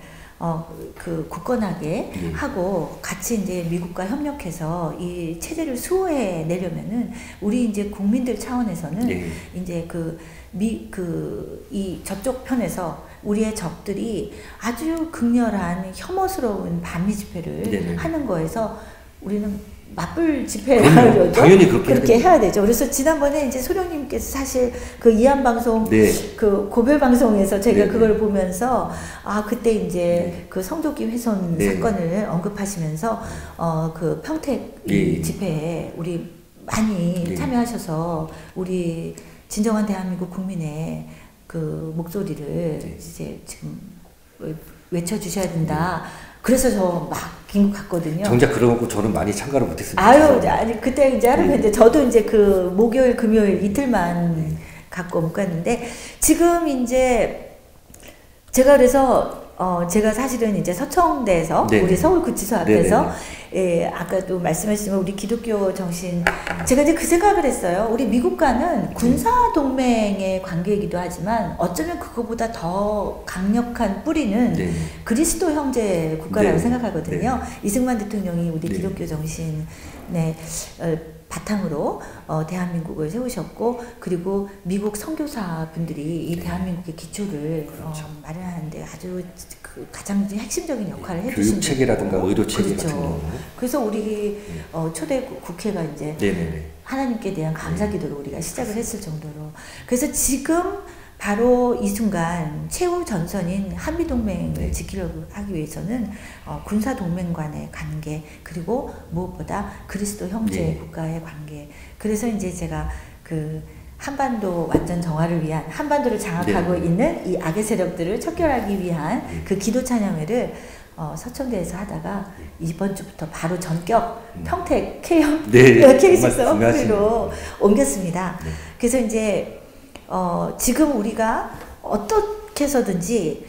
그 굳건하게 예. 하고 같이 이제 미국과 협력해서 이 체제를 수호해 내려면은 우리 이제 국민들 차원에서는 예. 이제 이 저쪽 편에서 우리의 적들이 아주 극렬한 혐오스러운 반미 집회를 네네. 하는 거에서 우리는 맞불 집회를 당연히 그렇게 해야 되죠. 그래서 지난번에 이제 소령님께서 사실 그 이한 방송 네. 그 고별 방송에서 제가 네네. 그걸 보면서 그때 이제 네. 그 성조기 훼손 네. 사건을 언급하시면서 그 평택 예. 집회에 우리 많이 예. 참여하셔서 우리 진정한 대한민국 국민의 그 목소리를 이제 지금 외쳐주셔야 된다. 그래서 저 막 긴급 갔거든요. 정작 그러고 저는 많이 참가를 못했습니다. 아니 그때 이제 하루 했는데 저도 이제 그 목요일 금요일 이틀만 갖고 못 갔는데 지금 이제 제가 그래서 제가 사실은 이제 서청대에서 네네. 우리 서울구치소 앞에서 네네네. 예, 아까도 말씀하셨지만 우리 기독교 정신 제가 이제 그 생각을 했어요. 우리 미국과는 군사 동맹의 관계이기도 하지만 어쩌면 그거보다 더 강력한 뿌리는 네. 그리스도 형제 국가라고 네. 생각하거든요. 네. 이승만 대통령이 우리 네. 기독교 정신의 바탕으로 대한민국을 세우셨고 그리고 미국 선교사 분들이 이 대한민국의 기초를 그렇죠. 마련하는데 아주 그 가장 핵심적인 역할을 해주신 교육 체계라든가 의료 체계 그렇죠. 같은 경우. 그래서 우리 초대 국회가 이제 네네네. 하나님께 대한 감사기도로 우리가 시작을 했을 정도로 그래서 지금 바로 이 순간 최후 전선인 한미동맹을 네. 지키려고 하기 위해서는 군사동맹 간의 관계 그리고 무엇보다 그리스도 형제 네. 국가의 관계 그래서 이제 제가 그 한반도 완전 정화를 위한 한반도를 장악하고 네. 있는 이 악의 세력들을 척결하기 위한 그 기도 찬양회를 서청대에서 하다가 이번 주부터 바로 전격 평택 K형 KBS 서울로 옮겼습니다. 네. 그래서 이제 지금 우리가 어떻게 해서든지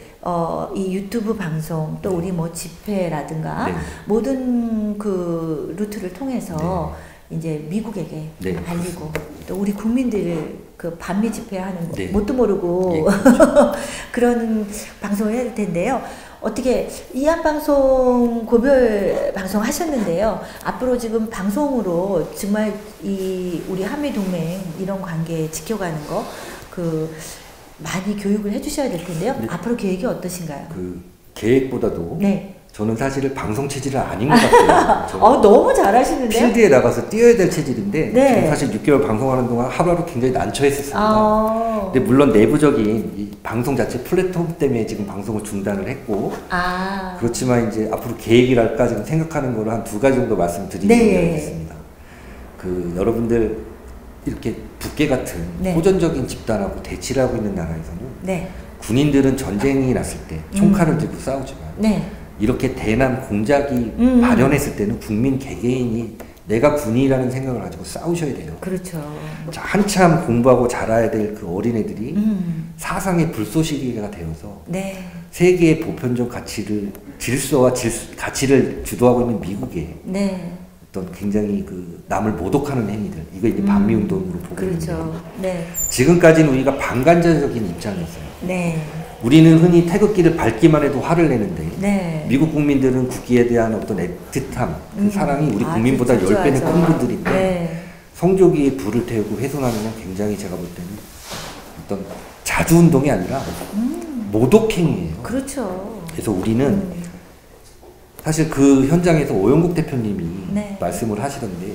이 유튜브 방송 또 우리 뭐 집회라든가 네. 모든 그 루트를 통해서 이제 미국에게 알리고 또 우리 국민들 그 반미 집회하는 거 뭣도 모르고 그렇죠. 그런 방송을 해야 될 텐데요. 어떻게 이한방송 고별 방송 하셨는데요. 앞으로 지금 방송으로 정말 이 우리 한미동맹 이런 관계 지켜가는 거 그 많이 교육을 해주셔야 될 텐데요. 앞으로 계획이 어떠신가요? 그 계획보다도 저는 사실은 방송 체질은 아닌 것 같아요. 너무 잘하시는데요? 필드에 나가서 뛰어야 될 체질인데 저는 사실 6개월 방송하는 동안 하루하루 굉장히 난처했었습니다. 근데 물론 내부적인 이 방송 자체 플랫폼 때문에 지금 방송을 중단을 했고 그렇지만 이제 앞으로 계획이랄까 지금 생각하는 거를 한 2가지 정도 말씀드리겠습니다. 그 여러분들 이렇게 북괴 같은 호전적인 집단하고 대치를 하고 있는 나라에서는 군인들은 전쟁이 났을 때 총칼을 들고 싸우지만 이렇게 대남 공작이 발현했을 때는 국민 개개인이 내가 군인이라는 생각을 가지고 싸우셔야 돼요. 그렇죠. 자, 한참 공부하고 자라야 될 그 어린애들이 사상의 불쏘시개가 되어서 세계의 보편적 가치를 질서와 가치를 주도하고 있는 미국에 어떤 굉장히 그 남을 모독하는 행위들 이거 이제 반미운동으로 보고 있는데 지금까지는 우리가 반간접적인 입장이었어요. 우리는 흔히 태극기를 밟기만 해도 화를 내는데 미국 국민들은 국기에 대한 어떤 애틋함, 그 사랑이 우리 국민보다 10배는 큰 분들인데 성조기에 불을 태우고 훼손하는 건 굉장히 제가 볼 때는 어떤 자주운동이 아니라 모독행위예요. 그렇죠. 그래서 우리는 사실 그 현장에서 오영국 대표님이 말씀을 하시던데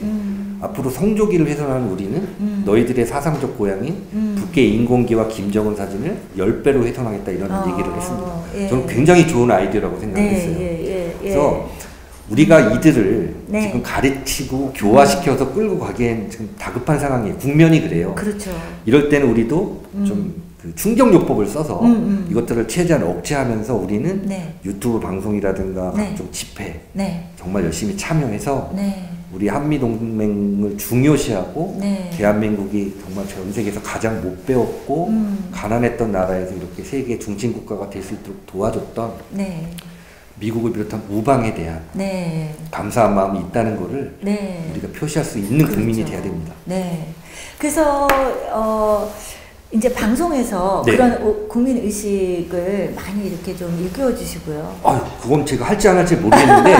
앞으로 성조기를 훼손하는 우리는 너희들의 사상적 고향인 북괴 인공기와 김정은 사진을 10배로 훼손하겠다 이런 얘기를 했습니다. 저는 굉장히 좋은 아이디어라고 생각했어요. 그래서 우리가 이들을 지금 가르치고 교화시켜서 끌고 가기엔 지금 다급한 상황이에요. 국면이 그래요. 그렇죠. 이럴 때는 우리도 좀 그 충격요법을 써서 이것들을 최대한 억제하면서 우리는 유튜브 방송이라든가 각종 집회 정말 열심히 참여해서 우리 한미동맹을 중요시하고 대한민국이 정말 전 세계에서 가장 못 배웠고 가난했던 나라에서 이렇게 세계 중진국가가 될 수 있도록 도와줬던 미국을 비롯한 우방에 대한 감사한 마음이 있다는 거를 우리가 표시할 수 있는 국민이 돼야 됩니다. 그래서 이제 방송에서 그런 국민 의식을 많이 이렇게 좀 일깨워 주시고요. 그건 제가 할지 안 할지 모르겠는데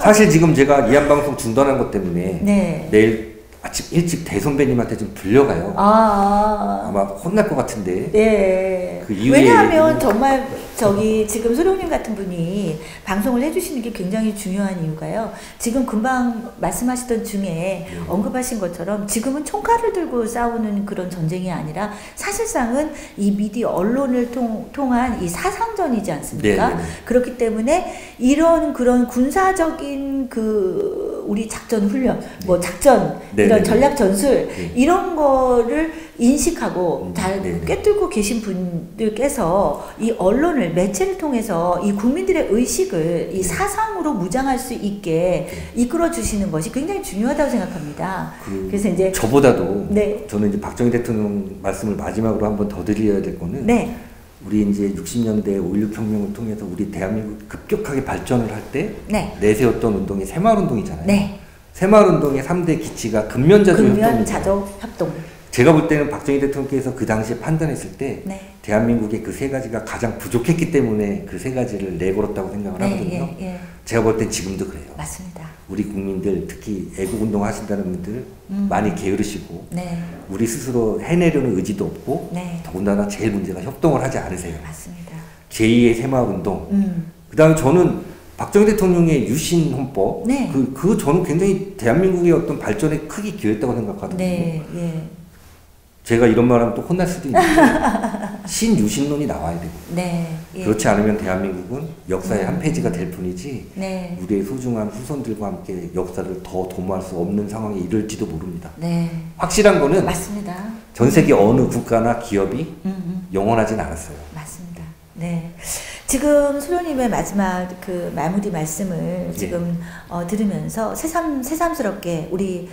사실 지금 제가 이한방송 중단한 것 때문에 내일 아침 일찍 대선배님한테 좀 불려가요. 아마 혼날 것 같은데. 그 이후에 왜냐하면 정말 지금 소룡님 같은 분이 방송을 해주시는 게 굉장히 중요한 이유가요. 지금 금방 말씀하시던 중에 언급하신 것처럼 지금은 총칼을 들고 싸우는 그런 전쟁이 아니라 사실상은 이 미디어 언론을 통한 이 사상전이지 않습니까? 그렇기 때문에 이런 그런 군사적인 그 우리 작전 훈련, 뭐 작전 이런 전략 전술 이런 거를 인식하고 잘 꿰뚫고 계신 분들께서 이 언론을 매체를 통해서 이 국민들의 의식을 이 사상으로 무장할 수 있게 이끌어 주시는 것이 굉장히 중요하다고 생각합니다. 그래서 이제 저보다도 저는 이제 박정희 대통령 말씀을 마지막으로 한번 더 드려야 될 거는 우리 이제 60년대 5.16 혁명을 통해서 우리 대한민국 급격하게 발전을 할 때 내세웠던 운동이 새마을운동이잖아요. 새마을운동의 3대 기치가 근면자조 협동. 제가 볼 때는 박정희 대통령께서 그 당시에 판단했을 때 대한민국의 그 3가지가 가장 부족했기 때문에 그 3가지를 내걸었다고 생각을 하거든요. 제가 볼 땐 지금도 그래요. 맞습니다. 우리 국민들 특히 애국운동 하신다는 분들 많이 게으르시고 우리 스스로 해내려는 의지도 없고 더군다나 제일 문제가 협동을 하지 않으세요. 맞습니다. 제2의 새마을운동. 그 다음에 저는 박정희 대통령의 유신 헌법 그 저는 굉장히 대한민국의 어떤 발전에 크게 기여했다고 생각하거든요. 제가 이런 말하면 또 혼날 수도 있는데 신유신론이 나와야 되고 그렇지 않으면 대한민국은 역사의 한 페이지가 될 뿐이지 우리의 소중한 후손들과 함께 역사를 더 도모할 수 없는 상황에 이를지도 모릅니다. 확실한 거는 맞습니다. 전 세계 어느 국가나 기업이 영원하진 않았어요. 맞습니다. 지금 소룡님의 마지막 그 마무리 말씀을 지금 들으면서 새삼스럽게 우리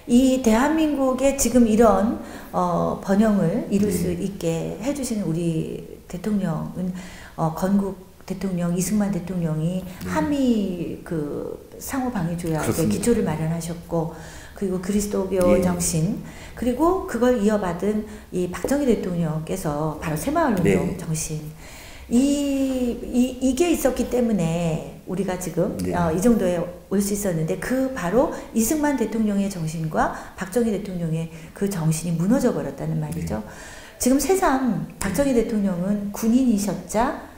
이 대한민국의 지금 이런 번영을 이룰 수 있게 해주시는 우리 대통령은 건국 대통령 이승만 대통령이 한미 그 상호 방위 조약의 기초를 마련하셨고, 그리고 그리스도교 정신, 그리고 그걸 이어받은 이 박정희 대통령께서 바로 새마을운동 정신, 이게 있었기 때문에 우리가 지금 이 정도에 올 수 있었는데, 그 바로 이승만 대통령의 정신과 박정희 대통령의 그 정신이 무너져 버렸다는 말이죠. 지금 새삼 박정희 대통령은 군인이셨자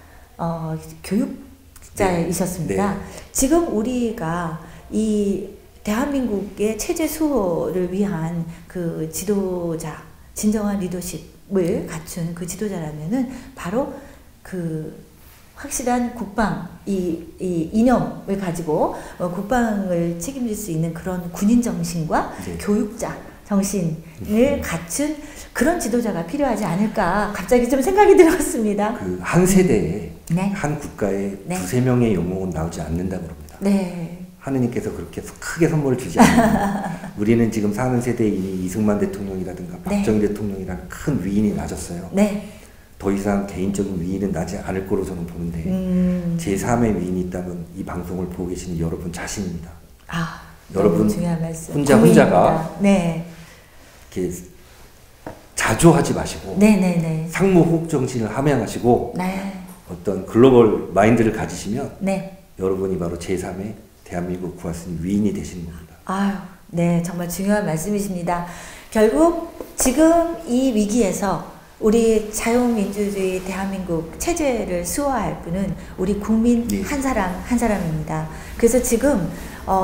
교육자이셨습니다. 지금 우리가 이 대한민국의 체제 수호를 위한 그 지도자, 진정한 리더십을 갖춘 그 지도자라면은 바로 그 확실한 국방, 이 이념을 가지고 국방을 책임질 수 있는 그런 군인 정신과 교육자 정신을 갖춘 그런 지도자가 필요하지 않을까, 갑자기 좀 생각이 들었습니다. 그 한 세대에 한 국가에 두세 명의 영웅은 나오지 않는다고 합니다. 하느님께서 그렇게 크게 선물을 주지 않습니다. 우리는 지금 사는 세대에 이미 이승만 대통령이라든가 박정희 대통령이라는 큰 위인이 나졌어요. 더 이상 개인적인 위인은 나지 않을 거로 저는 보는데, 제3의 위인이 있다면 이 방송을 보고 계시는 여러분 자신입니다. 여러분 중요한 말씀. 혼자가 이렇게 자조하지 마시고 상무호흡 정신을 함양하시고 어떤 글로벌 마인드를 가지시면 여러분이 바로 제3의 대한민국 구하신 위인이 되시는 겁니다. 네, 정말 중요한 말씀이십니다. 결국 지금 이 위기에서 우리 자유민주주의 대한민국 체제를 수호할 분은 우리 국민 한 사람 한 사람입니다. 그래서 지금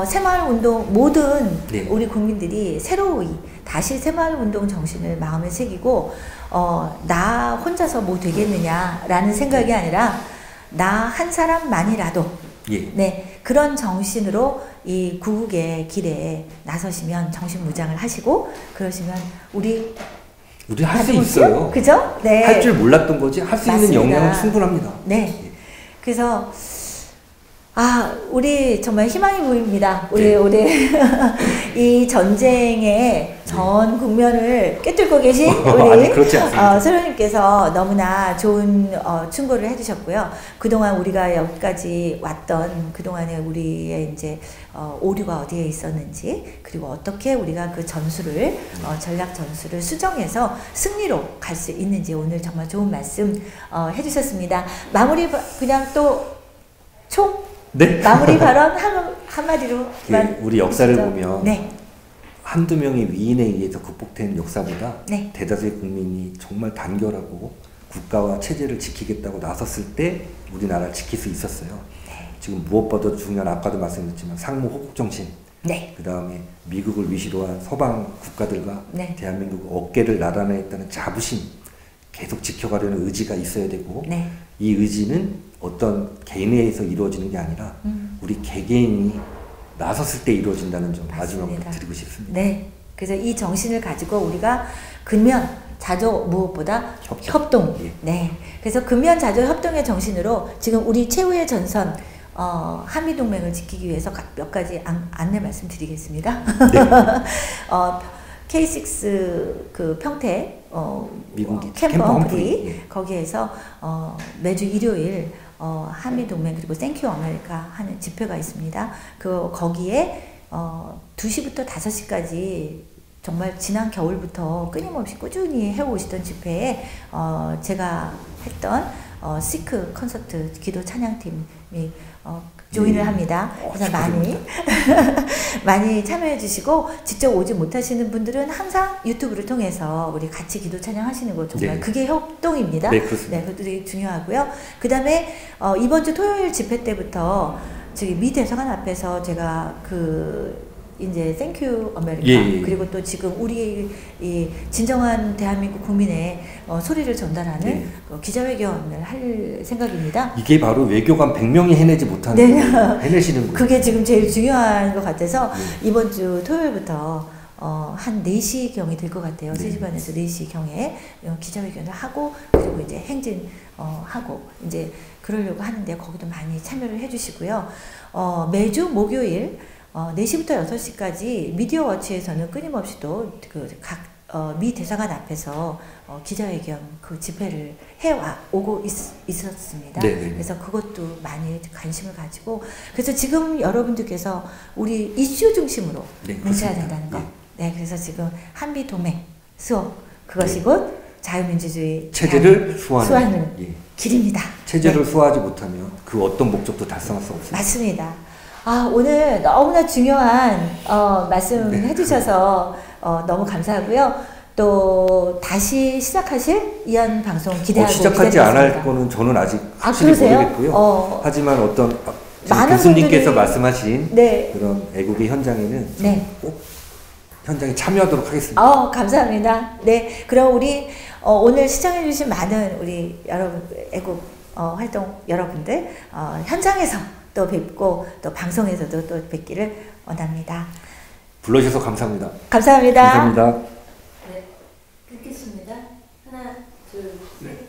새마을운동 모든 우리 국민들이 새로이 다시 새마을운동 정신을 마음에 새기고 나 혼자서 뭐 되겠느냐라는 생각이 아니라 나 한 사람만이라도 그런 정신으로 이 구국의 길에 나서시면 정신무장을 하시고 그러시면 우리 할 수 있어요. 그죠? 할 줄 몰랐던 거지 할 수 있는 역량은 충분합니다. 그래서 우리 정말 희망이 보입니다. 우리 이 전쟁의 전 국면을 꿰뚫고 계신 우리 소령님께서 너무나 좋은 충고를 해주셨고요. 그동안 우리가 여기까지 왔던 그동안의 우리의 이제 오류가 어디에 있었는지, 그리고 어떻게 우리가 그 전술을 전략 전술을 수정해서 승리로 갈 수 있는지 오늘 정말 좋은 말씀 해주셨습니다. 마무리 그냥 또 마무리 발언 한마디로만. 우리 역사를 보면 한두 명의 위인에 의해서 극복된 역사보다 대다수의 국민이 정말 단결하고 국가와 체제를 지키겠다고 나섰을 때 우리나라를 지킬 수 있었어요. 지금 무엇보다 중요한, 아까도 말씀드렸지만 상무호국정신, 그 다음에 미국을 위시로 한 서방 국가들과 대한민국 어깨를 나란히 했다는 자부심, 계속 지켜가려는 의지가 있어야 되고, 이 의지는 어떤 개인에 의해서 이루어지는 게 아니라 우리 개개인이 나섰을 때 이루어진다는 점 마지막으로 드리고 싶습니다. 그래서 이 정신을 가지고 우리가 근면 자조, 무엇보다 협동. 그래서 근면 자조 협동의 정신으로 지금 우리 최후의 전선 한미동맹을 지키기 위해서 몇 가지 안내 말씀드리겠습니다. K6 그 평택 캠퍼 프리 거기에서 매주 일요일 한미동맹 그리고 땡큐 아메리카 하는 집회가 있습니다. 거기에 2시부터 5시까지 정말 지난 겨울부터 끊임없이 꾸준히 해오시던 집회에 제가 했던 시크 콘서트 기도 찬양팀이 조인을 합니다. 그래서 많이 참여해 주시고, 직접 오지 못하시는 분들은 항상 유튜브를 통해서 우리 같이 기도 찬양하시는 거 정말 그게 협동입니다. 그것도 되게 중요하고요. 그 다음에 이번 주 토요일 집회 때부터 저기 미 대사관 앞에서 제가 이제 땡큐 아메리카 그리고 또 지금 우리 이 진정한 대한민국 국민의 소리를 전달하는 기자회견을 할 생각입니다. 이게 바로 외교관 100명이 해내지 못하는 해내시는 거예요. 그게 지금 제일 중요한 것 같아서 이번 주 토요일부터 한 4시경이 될 것 같아요. 3시 반에서 4시경에 기자회견을 하고, 그리고 이제 행진 하고 이제 그러려고 하는데 거기도 많이 참여를 해주시고요. 매주 목요일 4시부터 6시까지 미디어워치에서는 끊임없이 또 각 미 대사관 앞에서 기자회견 그 집회를 오고 있었습니다. 네네. 그래서 그것도 많이 관심을 가지고 그래서 지금 여러분들께서 우리 이슈 중심으로 네, 뭉쳐야 된다는 거. 예. 네, 그래서 지금 한미 동맹 수호 그것이 네. 곧 자유민주주의 체제를 수호하는 예. 길입니다. 체제를 네. 수호하지 못하면 그 어떤 목적도 달성할 수 없습니다. 맞습니다. 오늘 너무나 중요한 말씀 네. 해주셔서 너무 감사하고요. 또 다시 시작하실 이한 방송 기대하고 시작하지 않을 거는 저는 아직 확실히 모르겠고요. 하지만 어떤 교수님께서 말씀하신 네. 그런 애국의 현장에는 네. 꼭 현장에 참여하도록 하겠습니다. 감사합니다. 네, 그럼 우리 오늘 시청해주신 많은 우리 여러분 애국 활동 여러분들 현장에서 또 뵙고 또 방송에서도 또 뵙기를 원합니다. 불러주셔서 감사합니다. 감사합니다. 감사합니다. 네, 끊겠습니다. 하나, 둘, 셋.